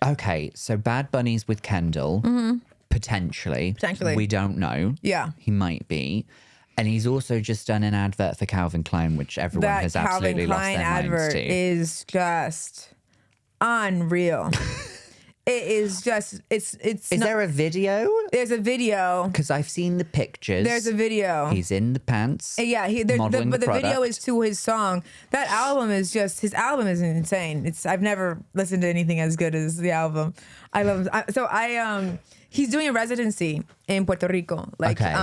Speaker 1: Okay. So Bad Bunny's with Kendall. Potentially. We don't know.
Speaker 2: Yeah.
Speaker 1: He might be. And he's also just done an advert for Calvin Klein, which everyone has absolutely
Speaker 2: Calvin
Speaker 1: lost
Speaker 2: Klein
Speaker 1: their minds
Speaker 2: advert
Speaker 1: to.
Speaker 2: is just unreal. It is just it's
Speaker 1: Is
Speaker 2: not,
Speaker 1: there a video?
Speaker 2: there's a video.
Speaker 1: Because I've seen the pictures.
Speaker 2: There's a video.
Speaker 1: He's in the pants.
Speaker 2: Yeah,
Speaker 1: modeling
Speaker 2: but the video
Speaker 1: product.
Speaker 2: is to his song. That album is just his album is insane. I've never listened to anything as good as the album. I love he's doing a residency in Puerto Rico. Like
Speaker 1: Okay.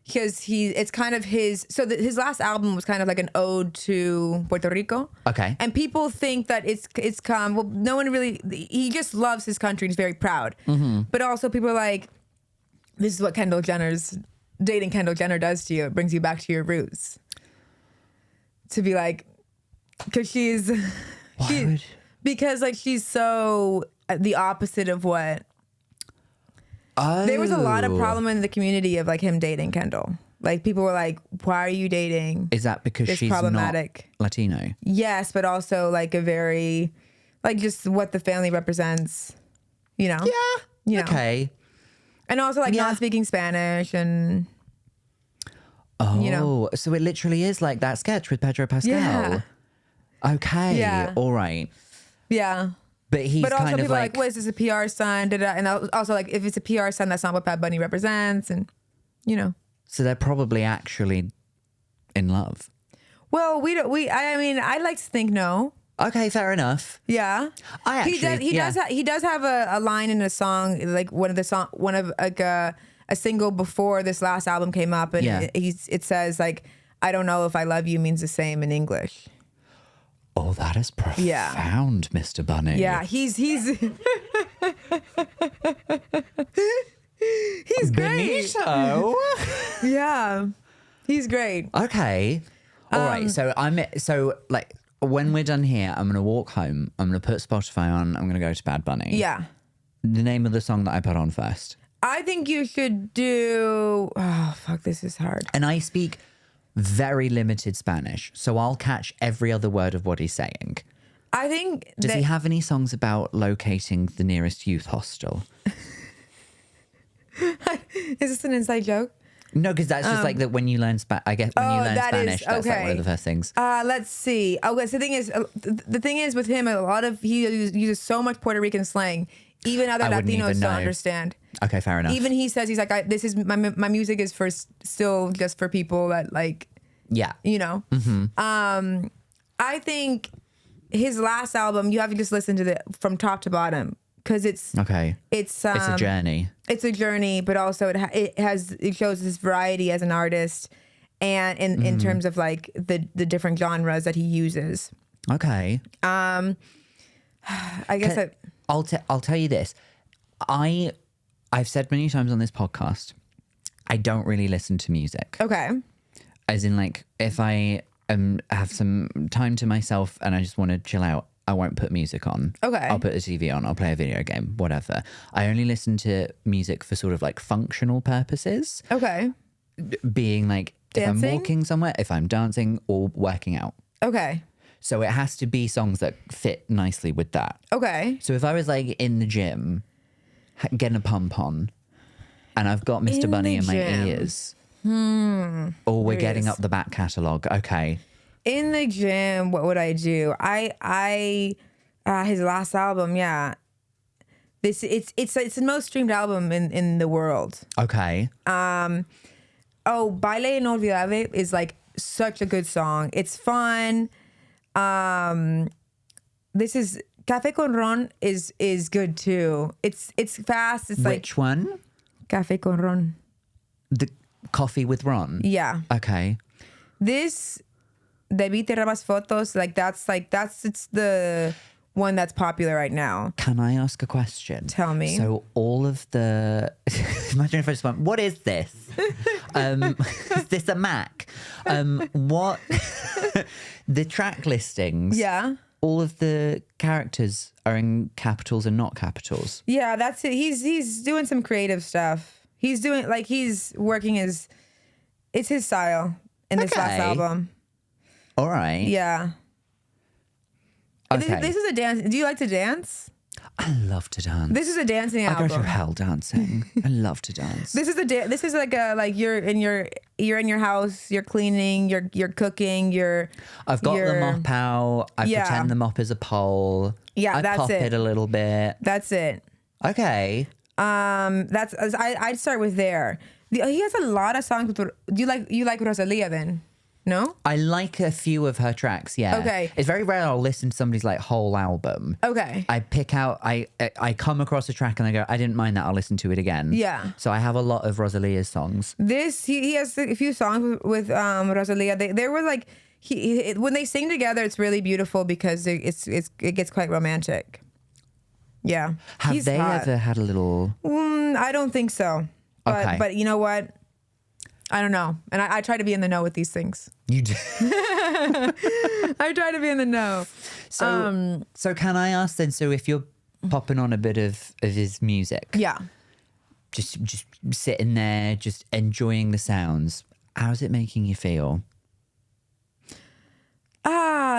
Speaker 2: because it's kind of his his last album was kind of like an ode to Puerto Rico.
Speaker 1: Okay.
Speaker 2: And people think that it's well, no one really, he just loves his country and he's very proud.
Speaker 1: Mm-hmm.
Speaker 2: But also people are like, this is what dating Kendall Jenner does to you. It brings you back to your roots. To be like, because because like she's so the opposite of what.
Speaker 1: Oh.
Speaker 2: There was a lot of problem in the community of like him dating Kendall. Like people were like, why are you dating?
Speaker 1: Is that because
Speaker 2: It's
Speaker 1: she's
Speaker 2: problematic.
Speaker 1: not Latino?
Speaker 2: Yes, but also like a very, like just what the family represents, you know?
Speaker 1: Yeah.
Speaker 2: You know?
Speaker 1: Okay.
Speaker 2: And also like
Speaker 1: Yeah.
Speaker 2: not speaking Spanish and,
Speaker 1: Oh,
Speaker 2: you know.
Speaker 1: so it literally is like that sketch with Pedro Pascal.
Speaker 2: Yeah.
Speaker 1: Okay.
Speaker 2: Yeah.
Speaker 1: All right.
Speaker 2: yeah.
Speaker 1: But he's
Speaker 2: But also
Speaker 1: kind of
Speaker 2: people are
Speaker 1: like,
Speaker 2: like, what is this, a PR stunt? And also like, if it's a PR stunt, that's not what Bad Bunny represents. And, you know.
Speaker 1: so they're probably actually in love.
Speaker 2: Well, I mean, I like to think no.
Speaker 1: Okay, fair enough.
Speaker 2: Yeah,
Speaker 1: I actually,
Speaker 2: he does have a line in a song, like one of like a single before this last album came up, and
Speaker 1: Yeah.
Speaker 2: it says like, I don't know if I love you means the same in English.
Speaker 1: Oh, that is profound,
Speaker 2: Yeah.
Speaker 1: Mr. Bunny.
Speaker 2: Yeah, he's he's great.
Speaker 1: Benito.
Speaker 2: Yeah, he's great.
Speaker 1: Okay. All right. So like when we're done here, I'm gonna walk home. I'm gonna put Spotify on. I'm gonna go to Bad Bunny.
Speaker 2: Yeah,
Speaker 1: The name of the song that I put on first.
Speaker 2: I think you should do. Oh fuck, this is hard.
Speaker 1: And I speak very limited Spanish, so I'll catch every other word of what he's saying.
Speaker 2: I think.
Speaker 1: Does he have any songs about locating the nearest youth hostel?
Speaker 2: Is this an inside joke?
Speaker 1: No, because that's just like that when you learn I guess when you learn
Speaker 2: that
Speaker 1: Spanish,
Speaker 2: is-
Speaker 1: that's like one
Speaker 2: okay.
Speaker 1: of the first things.
Speaker 2: Let's see. Okay, so the thing is with him, he uses so much Puerto Rican slang, even other
Speaker 1: I wouldn't
Speaker 2: Latinos
Speaker 1: even
Speaker 2: don't
Speaker 1: know.
Speaker 2: understand.
Speaker 1: Okay, fair enough.
Speaker 2: Even he says he's like, this is my music is for still just for people that like,
Speaker 1: yeah.
Speaker 2: you know. I think his last album, you have to just listen to it from top to bottom because it's
Speaker 1: Okay.
Speaker 2: it's
Speaker 1: a journey.
Speaker 2: It's a journey, but also it shows this variety as an artist, and in terms of like the different genres that he uses.
Speaker 1: Okay.
Speaker 2: I guess
Speaker 1: I'll tell you this. I've said many times on this podcast, I don't really listen to music.
Speaker 2: okay.
Speaker 1: As in, like, if I have some time to myself and I just want to chill out, I won't put music on.
Speaker 2: Okay.
Speaker 1: I'll put the TV on. I'll play a video game, whatever. I only listen to music for sort of like functional purposes,
Speaker 2: Okay.
Speaker 1: being like if I'm
Speaker 2: Dancing?
Speaker 1: walking somewhere, if I'm dancing or working out.
Speaker 2: Okay.
Speaker 1: So it has to be songs that fit nicely with that.
Speaker 2: Okay.
Speaker 1: So if I was like in the gym, getting a pump on, and I've got Mr.
Speaker 2: In
Speaker 1: Bunny
Speaker 2: the
Speaker 1: in my
Speaker 2: gym.
Speaker 1: ears, or we're
Speaker 2: There
Speaker 1: getting
Speaker 2: is.
Speaker 1: up the back catalogue. Okay.
Speaker 2: In the gym, what would I do? His last album, yeah. It's the most streamed album in the world.
Speaker 1: Okay.
Speaker 2: Oh, Baile Inolvidable is like such a good song. It's fun. This is Café con Ron is good too. It's fast. It's
Speaker 1: Which one?
Speaker 2: like Café con Ron.
Speaker 1: The coffee with Ron?
Speaker 2: Yeah.
Speaker 1: Okay.
Speaker 2: This Debí Tirar Más Fotos, it's the one that's popular right now.
Speaker 1: Can I ask a question?
Speaker 2: Tell me.
Speaker 1: So all of the imagine if I just went, what is this? Is this a Mac? What the track listings?
Speaker 2: Yeah.
Speaker 1: All of the characters are in capitals and not capitals.
Speaker 2: Yeah, that's it. He's doing some creative stuff. He's working it's his style in this last
Speaker 1: Okay.
Speaker 2: album.
Speaker 1: All right.
Speaker 2: Yeah.
Speaker 1: Okay.
Speaker 2: This is a dance. Do you like to dance?
Speaker 1: I love to dance.
Speaker 2: This is a dancing
Speaker 1: I go
Speaker 2: album.
Speaker 1: through hell dancing. I love to dance.
Speaker 2: This is like you're in your you're in your house, you're cleaning, you're cooking,
Speaker 1: I've got the mop out. I pretend the mop is a pole.
Speaker 2: Yeah,
Speaker 1: I
Speaker 2: that's
Speaker 1: pop it a little bit.
Speaker 2: That's it.
Speaker 1: Okay.
Speaker 2: I'd start with there. He has a lot of songs. Do you like Rosalia then? No?
Speaker 1: I like a few of her tracks, yeah.
Speaker 2: Okay.
Speaker 1: It's very rare I'll listen to somebody's like whole album.
Speaker 2: Okay.
Speaker 1: I pick out, I come across a track and I go, I didn't mind that, I'll listen to it again.
Speaker 2: Yeah.
Speaker 1: So I have a lot of Rosalia's songs.
Speaker 2: He has a few songs with Rosalia. They were like, when they sing together, it's really beautiful because it gets quite romantic. Yeah.
Speaker 1: Have they ever had a little...
Speaker 2: I don't think so.
Speaker 1: Okay.
Speaker 2: But you know what? I don't know. And I try to be in the know with these things.
Speaker 1: You do.
Speaker 2: I try to be in the know.
Speaker 1: So can I ask then, so if you're popping on a bit of his music,
Speaker 2: Yeah.
Speaker 1: just sitting there, just enjoying the sounds, how's it making you feel?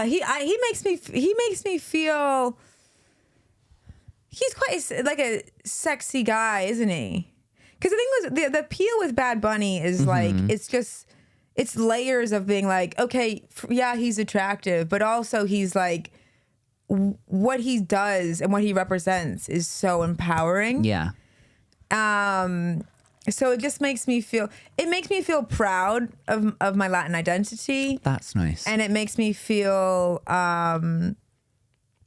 Speaker 2: He makes me feel he's quite like a sexy guy, isn't he? Because the thing was, the appeal with Bad Bunny is like, it's layers of being like, okay, yeah, he's attractive, but also he's like, what he does and what he represents is so empowering.
Speaker 1: Yeah.
Speaker 2: So it just makes me feel proud of my Latin identity.
Speaker 1: That's nice.
Speaker 2: And it makes me feel, it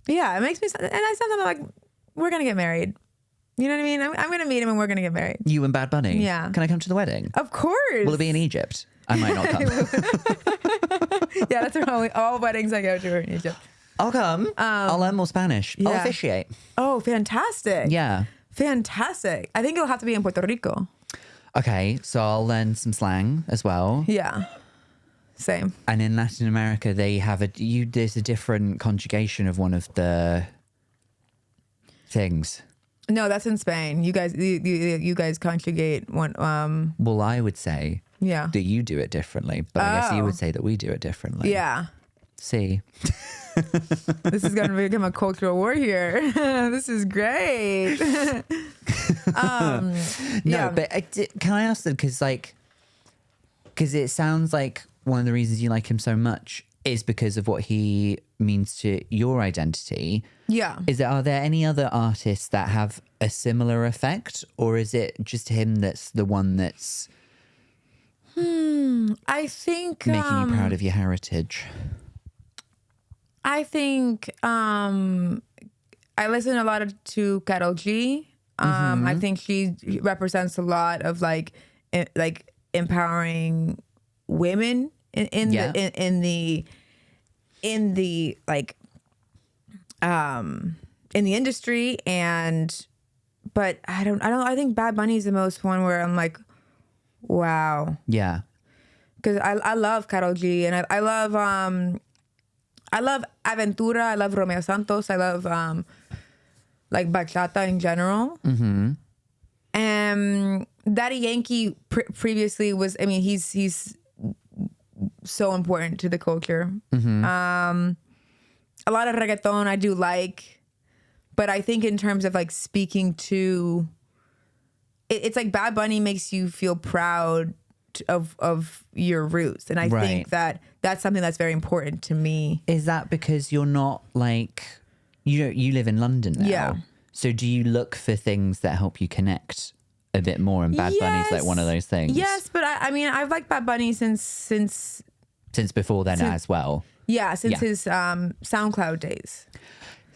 Speaker 2: makes me, and I sometimes I'm like, we're going to get married. You know what I mean? I'm going to meet him and we're going to get married.
Speaker 1: You and Bad Bunny?
Speaker 2: Yeah.
Speaker 1: Can I come to the wedding?
Speaker 2: Of course.
Speaker 1: Will it be in Egypt? I might not come.
Speaker 2: Yeah, that's all weddings I go to are in Egypt.
Speaker 1: I'll come. I'll learn more Spanish. I'll
Speaker 2: yeah.
Speaker 1: officiate.
Speaker 2: Oh, fantastic.
Speaker 1: Yeah.
Speaker 2: Fantastic. I think it'll have to be in Puerto Rico.
Speaker 1: Okay, so I'll learn some slang as well.
Speaker 2: Yeah. Same.
Speaker 1: And in Latin America, they have there's a different conjugation of one of the things.
Speaker 2: No, that's in Spain. You guys conjugate one.
Speaker 1: Well, I would say
Speaker 2: Yeah.
Speaker 1: that you do it differently, but I guess you would say that we do it differently.
Speaker 2: Yeah.
Speaker 1: See?
Speaker 2: This is going to become a cultural war here. This is great.
Speaker 1: No, but can I ask them, because it sounds like one of the reasons you like him so much is because of what he means to your identity.
Speaker 2: Yeah.
Speaker 1: Are there any other artists that have a similar effect, or is it just him that's the one that's
Speaker 2: I think
Speaker 1: making you proud of your heritage?
Speaker 2: I think I listen a lot to Karol G. I think she represents a lot of like empowering women in the industry, but I think Bad Bunny is the most one where I'm like, wow.
Speaker 1: Yeah.
Speaker 2: Because I love Karol G, and I love Aventura, I love Romeo Santos, I love like bachata in general. And Daddy Yankee previously was, I mean, he's so important to the culture. A lot of reggaeton I do like, but I think in terms of like speaking to, it's like Bad Bunny makes you feel proud of your roots, and I think that's something that's very important to me.
Speaker 1: Is that because you're not like you live in London now?
Speaker 2: Yeah.
Speaker 1: So do you look for things that help you connect a bit more? And Bad Bunny's like one of those things.
Speaker 2: Yes, but I mean I've liked Bad Bunny since
Speaker 1: before then as well.
Speaker 2: Yeah, since his SoundCloud days.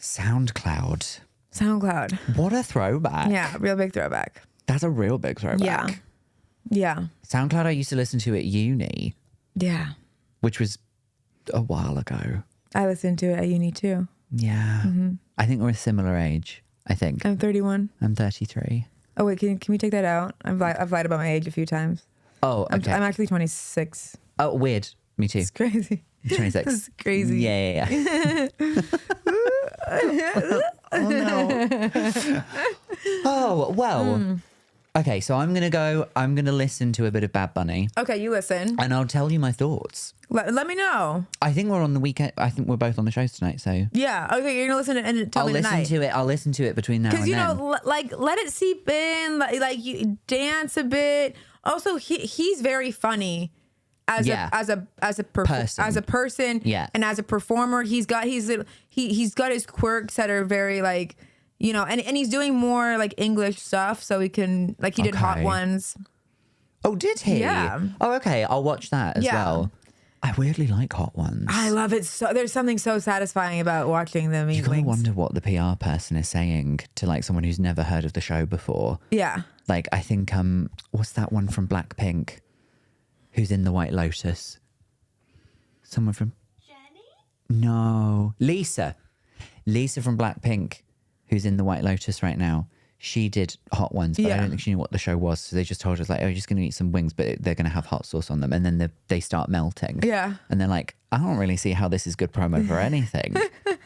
Speaker 1: SoundCloud.
Speaker 2: What
Speaker 1: a throwback.
Speaker 2: Yeah, real big throwback.
Speaker 1: That's a real big throwback.
Speaker 2: Yeah.
Speaker 1: SoundCloud I used to listen to at uni.
Speaker 2: Yeah.
Speaker 1: Which was a while ago.
Speaker 2: I listened to it at uni too.
Speaker 1: Yeah. I think we're a similar age, I think.
Speaker 2: I'm 31.
Speaker 1: I'm 33.
Speaker 2: Oh wait, can we take that out? I've lied about my age a few times.
Speaker 1: Oh, okay.
Speaker 2: I'm actually 26.
Speaker 1: Oh, weird. Me too.
Speaker 2: It's crazy.
Speaker 1: 26.
Speaker 2: It's crazy.
Speaker 1: Yeah. Oh no. Oh, well. Okay, so I'm going to listen to a bit of Bad Bunny.
Speaker 2: Okay, you listen.
Speaker 1: And I'll tell you my thoughts.
Speaker 2: Let me know.
Speaker 1: I think we're on the weekend. I think we're both on the shows tonight, so.
Speaker 2: Yeah, okay, you're going to listen and tell me tonight.
Speaker 1: I'll listen to it between now and then.
Speaker 2: Because, let it seep in, like you dance a bit. Also, he's very funny. As a person,
Speaker 1: yeah,
Speaker 2: and as a performer, he's got his quirks that are very like, and he's doing more like English stuff, so he can he did Hot Ones.
Speaker 1: Oh, did he?
Speaker 2: Yeah.
Speaker 1: Oh, okay. I'll watch that as well. I weirdly like Hot Ones.
Speaker 2: I love it. So there's something so satisfying about watching them.
Speaker 1: You gotta wonder what the PR person is saying to like someone who's never heard of the show before.
Speaker 2: Yeah.
Speaker 1: Like I think what's that one from Blackpink? Who's in the White Lotus? Someone from...
Speaker 3: Jenny?
Speaker 1: No. Lisa. Lisa from Blackpink, who's in the White Lotus right now. She did Hot Ones, but I don't think she knew what the show was. So they just told us like, oh, you're just going to eat some wings, but they're going to have hot sauce on them. And then they start melting.
Speaker 2: Yeah.
Speaker 1: And they're like, I don't really see how this is good promo for anything.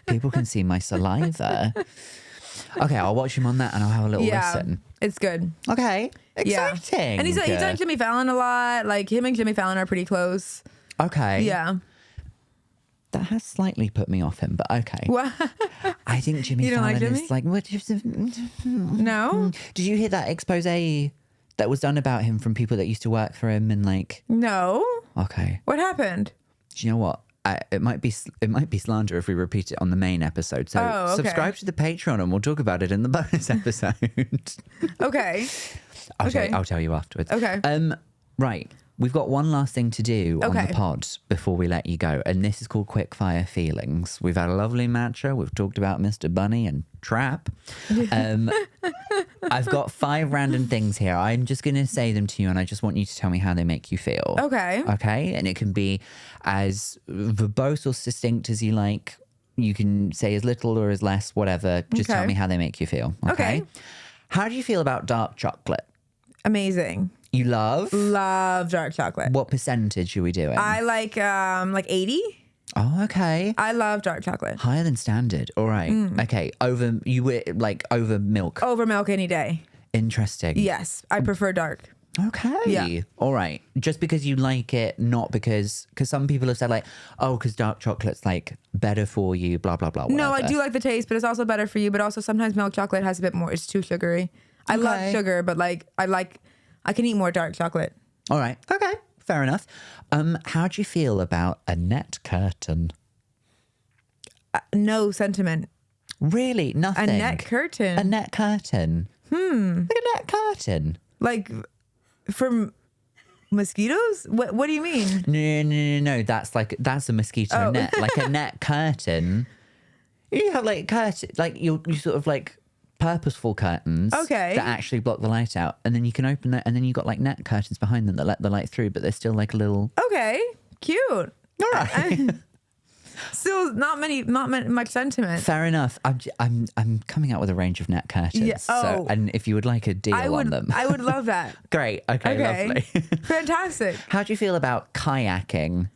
Speaker 1: People can see my saliva. Okay, I'll watch him on that and I'll have a little listen.
Speaker 2: It's good.
Speaker 1: Okay. Exciting.
Speaker 2: Yeah. And he's like Jimmy Fallon a lot. Like him and Jimmy Fallon are pretty close.
Speaker 1: Okay.
Speaker 2: Yeah.
Speaker 1: That has slightly put me off him, but okay.
Speaker 2: What?
Speaker 1: I think Jimmy Fallon is like...
Speaker 2: No?
Speaker 1: Did you hear that expose that was done about him from people that used to work for him and like...
Speaker 2: No.
Speaker 1: Okay.
Speaker 2: What happened?
Speaker 1: Do you know what? It might be slander if we repeat it on the main episode. So subscribe to the Patreon and we'll talk about it in the bonus episode.
Speaker 2: Okay.
Speaker 1: I'll tell you afterwards.
Speaker 2: Okay.
Speaker 1: Right. We've got one last thing to do on the pod before we let you go. And this is called Quickfire Feelings. We've had a lovely matcha. We've talked about Mr. Bunny and Trap. I've got 5 random things here. I'm just going to say them to you and I just want you to tell me how they make you feel.
Speaker 2: Okay.
Speaker 1: Okay? And it can be as verbose or succinct as you like. You can say as little or as less, whatever. Just tell me how they make you feel. Okay? How do you feel about dark chocolate?
Speaker 2: Amazing.
Speaker 1: You love?
Speaker 2: Love dark chocolate.
Speaker 1: What percentage are we doing?
Speaker 2: I like 80.
Speaker 1: Oh, okay.
Speaker 2: I love dark chocolate.
Speaker 1: Higher than standard. All right. Okay. Over milk.
Speaker 2: Over milk any day.
Speaker 1: Interesting.
Speaker 2: Yes. I prefer dark.
Speaker 1: Okay.
Speaker 2: Yeah.
Speaker 1: All right. Just because you like it, not because some people have said like, oh, because dark chocolate's like better for you, blah, blah, blah. Whatever.
Speaker 2: No, I do like the taste, but it's also better for you. But also sometimes milk chocolate has a bit more, it's too sugary. I love sugar, but like, I can eat more dark chocolate.
Speaker 1: All right. Okay. Fair enough. How do you feel about a net curtain?
Speaker 2: No sentiment.
Speaker 1: Really? Nothing?
Speaker 2: A net curtain?
Speaker 1: A net curtain. Like a net curtain.
Speaker 2: Like from mosquitoes? What do you mean?
Speaker 1: No. That's a mosquito net. Like a net curtain. You have like curtain, like you sort of like purposeful curtains that actually block the light out, and then you can open it, and then you got like net curtains behind them that let the light through, but they're still like a little
Speaker 2: cute.
Speaker 1: All right.
Speaker 2: Still not much sentiment.
Speaker 1: Fair enough. I'm coming out with a range of net curtains.
Speaker 2: Yeah.
Speaker 1: So, and if you would like a deal on them,
Speaker 2: I would love that.
Speaker 1: Great. Okay. Lovely.
Speaker 2: Fantastic.
Speaker 1: How do you feel about kayaking?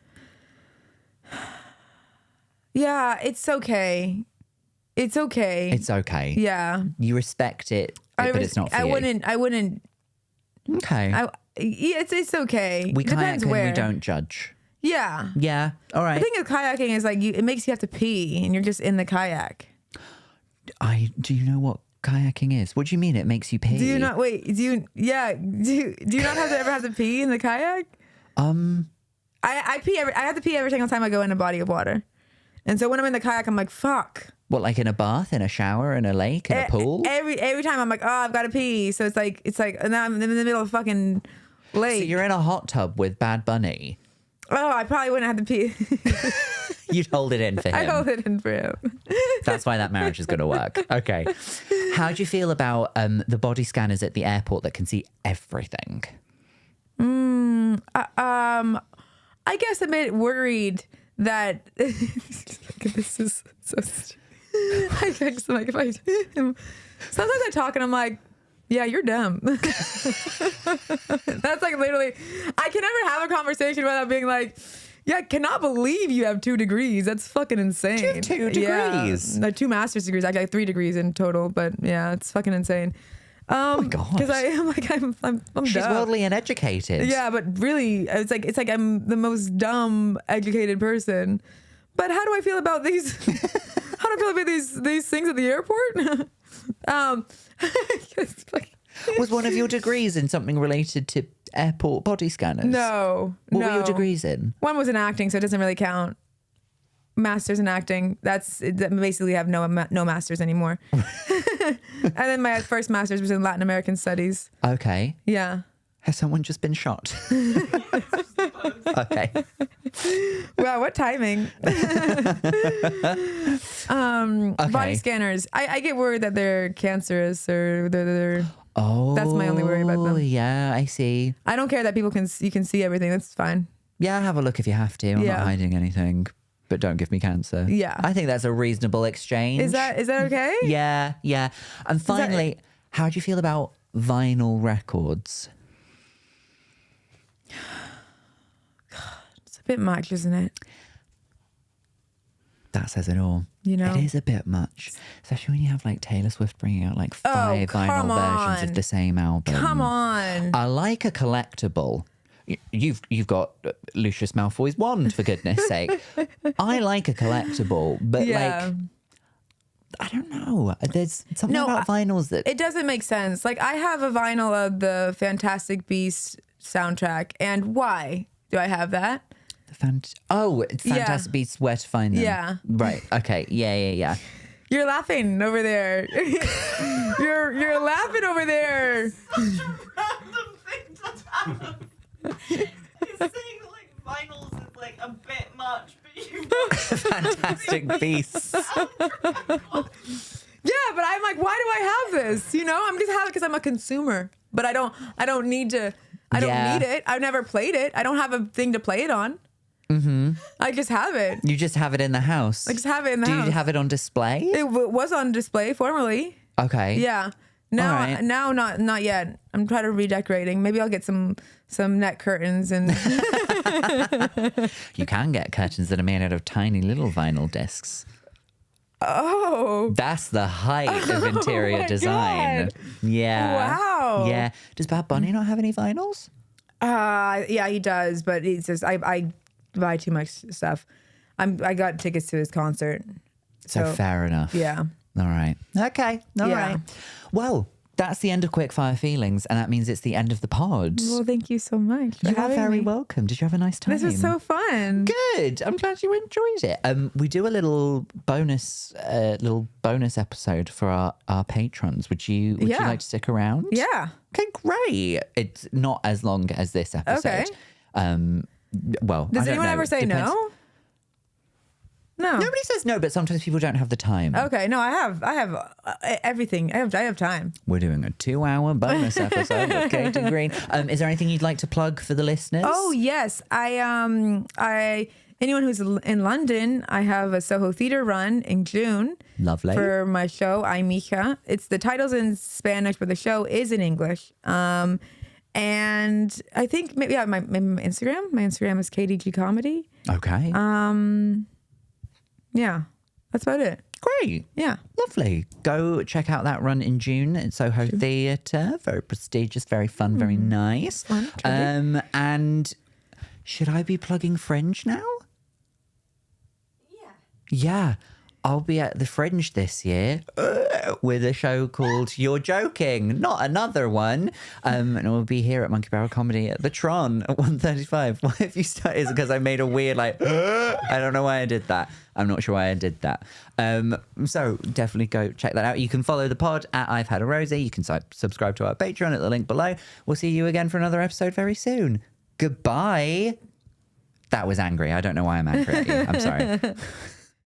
Speaker 2: Yeah, it's okay. It's okay.
Speaker 1: It's okay.
Speaker 2: Yeah.
Speaker 1: You respect it, but it's not for you.
Speaker 2: I wouldn't.
Speaker 1: Okay.
Speaker 2: It's okay.
Speaker 1: We
Speaker 2: Depends
Speaker 1: kayak and
Speaker 2: where.
Speaker 1: we don't judge.
Speaker 2: Yeah.
Speaker 1: Yeah. All right.
Speaker 2: The thing with kayaking is like it makes you have to pee, and you're just in the kayak.
Speaker 1: Do you know what kayaking is? What do you mean it makes you pee?
Speaker 2: Do you not? Wait. Do you not ever have to pee in the kayak? I pee. I have to pee every single time I go in a body of water, and so when I'm in the kayak, I'm like, fuck.
Speaker 1: What, like in a bath, in a shower, in a lake, in a pool?
Speaker 2: Every time I'm like, oh, I've got to pee. So it's like, and now I'm in the middle of a fucking lake.
Speaker 1: So you're in a hot tub with Bad Bunny.
Speaker 2: Oh, I probably wouldn't have to pee.
Speaker 1: You'd hold it in for him.
Speaker 2: I hold it in for him.
Speaker 1: That's why that marriage is going to work. Okay. How do you feel about the body scanners at the airport that can see everything?
Speaker 2: I guess I'm a bit worried that this is so stupid. Sometimes I talk and I'm like, yeah, you're dumb. That's like literally, I can never have a conversation without being like, yeah, I cannot believe you have 2 degrees. That's fucking insane.
Speaker 1: You have 2 degrees?
Speaker 2: Yeah. No, 2 master's degrees. I got 3 degrees in total, but yeah, it's fucking insane.
Speaker 1: God.
Speaker 2: Because I'm like I'm
Speaker 1: She's
Speaker 2: dumb.
Speaker 1: worldly and educated.
Speaker 2: Yeah, but really, it's like I'm the most dumb educated person. But how do I feel about these? How do I feel about these things at the airport? It's like,
Speaker 1: Was one of your degrees in something related to airport body scanners?
Speaker 2: no.
Speaker 1: What were your degrees in?
Speaker 2: One was in acting, so it doesn't really count. Masters in acting. Basically have no masters anymore. And then my first master's was in Latin American studies.
Speaker 1: Okay.
Speaker 2: Yeah.
Speaker 1: Has someone just been shot? Okay.
Speaker 2: Wow, what timing.
Speaker 1: Okay.
Speaker 2: Body scanners. I get worried that they're cancerous or they're
Speaker 1: Oh.
Speaker 2: That's my only worry about them.
Speaker 1: Yeah, I see.
Speaker 2: I don't care that you can see everything. That's fine.
Speaker 1: Yeah, have a look if you have to. I'm
Speaker 2: Yeah.
Speaker 1: not hiding anything. But don't give me cancer.
Speaker 2: Yeah.
Speaker 1: I think that's a reasonable exchange.
Speaker 2: Is that okay?
Speaker 1: Yeah, yeah. And finally, how do you feel about vinyl records?
Speaker 2: It's a bit much, isn't it?
Speaker 1: That says it all.
Speaker 2: You know?
Speaker 1: It is a bit much. Especially when you have like Taylor Swift bringing out like 5
Speaker 2: come
Speaker 1: vinyl versions
Speaker 2: on.
Speaker 1: of the same album.
Speaker 2: Come on.
Speaker 1: I like a collectible. You've got Lucius Malfoy's wand, for goodness sake. I like a collectible, but
Speaker 2: Yeah.
Speaker 1: like, I don't know. There's something about vinyls that...
Speaker 2: It doesn't make sense. Like, I have a vinyl of the Fantastic Beasts soundtrack. And why do I have that?
Speaker 1: It's Fantastic Beasts, where to find them.
Speaker 2: Yeah.
Speaker 1: Right. Okay. Yeah.
Speaker 2: You're laughing over there. you're laughing over there.
Speaker 3: Such a random thing to have. He's saying like vinyls is like a bit much, but you
Speaker 1: Fantastic Beasts.
Speaker 2: Yeah, but I'm like, why do I have this? You know, I'm just having it because I'm a consumer. But I don't need to. I don't
Speaker 1: Yeah.
Speaker 2: need it. I've never played it. I don't have a thing to play it on. Mm-hmm. I just have it.
Speaker 1: You just have it in the house.
Speaker 2: I just have it in the
Speaker 1: Do
Speaker 2: house.
Speaker 1: you have it on display?
Speaker 2: It was on display formerly.
Speaker 1: Okay.
Speaker 2: Yeah. Now,
Speaker 1: All right.
Speaker 2: now, not yet. I'm trying to redecorating. Maybe I'll get some net curtains and.
Speaker 1: You can get curtains that are made out of tiny little vinyl discs.
Speaker 2: Oh.
Speaker 1: That's the height of interior
Speaker 2: my
Speaker 1: design.
Speaker 2: God.
Speaker 1: Yeah.
Speaker 2: Wow.
Speaker 1: Yeah. Does Bad Bunny not have any vinyls?
Speaker 2: Yeah, he does, but it's just I buy too much stuff. I got tickets to his concert.
Speaker 1: So fair enough.
Speaker 2: Yeah.
Speaker 1: All right. Okay. All
Speaker 2: Yeah.
Speaker 1: right. Well, that's the end of Quickfire Feelings, and that means it's the end of the pod.
Speaker 2: Well, thank you so much for
Speaker 1: You are
Speaker 2: having
Speaker 1: very
Speaker 2: me.
Speaker 1: welcome. Did you have a nice time?
Speaker 2: This was so fun.
Speaker 1: Good. I'm glad you enjoyed it. We do a little bonus episode for our patrons. Would you
Speaker 2: Yeah.
Speaker 1: like to stick around?
Speaker 2: Yeah.
Speaker 1: Okay, great. It's not as long as this episode.
Speaker 2: Okay.
Speaker 1: Well,
Speaker 2: Does
Speaker 1: I don't
Speaker 2: anyone
Speaker 1: know.
Speaker 2: ever say
Speaker 1: Depends.
Speaker 2: no? No.
Speaker 1: Nobody says no, but sometimes people don't have the time.
Speaker 2: Okay. No, I have everything. I have time.
Speaker 1: We're doing a 2-hour bonus episode with Katie Green. Is there anything you'd like to plug for the listeners?
Speaker 2: Oh yes, I anyone who's in London, I have a Soho Theatre run in June.
Speaker 1: Lovely.
Speaker 2: For my show, I Mija. It's the title's in Spanish, but the show is in English. And I think maybe my Instagram. My Instagram is KDG Comedy.
Speaker 1: Okay.
Speaker 2: Yeah, that's about it.
Speaker 1: Great.
Speaker 2: Yeah.
Speaker 1: Lovely. Go check out that run in June at Soho Theatre. Very prestigious, very fun, very nice.
Speaker 2: Fun, truly.
Speaker 1: And should I be plugging Fringe now? Yeah. I'll be at the Fringe this year with a show called You're Joking, Not Another One. And we'll be here at Monkey Barrel Comedy at the Tron at 1:35. Why have you started? Is it because I made a weird I don't know why I did that. I'm not sure why I did that. So definitely go check that out. You can follow the pod at I've Had a Rosé. You can subscribe to our Patreon at the link below. We'll see you again for another episode very soon. Goodbye. That was angry. I don't know why I'm angry at you. I'm sorry.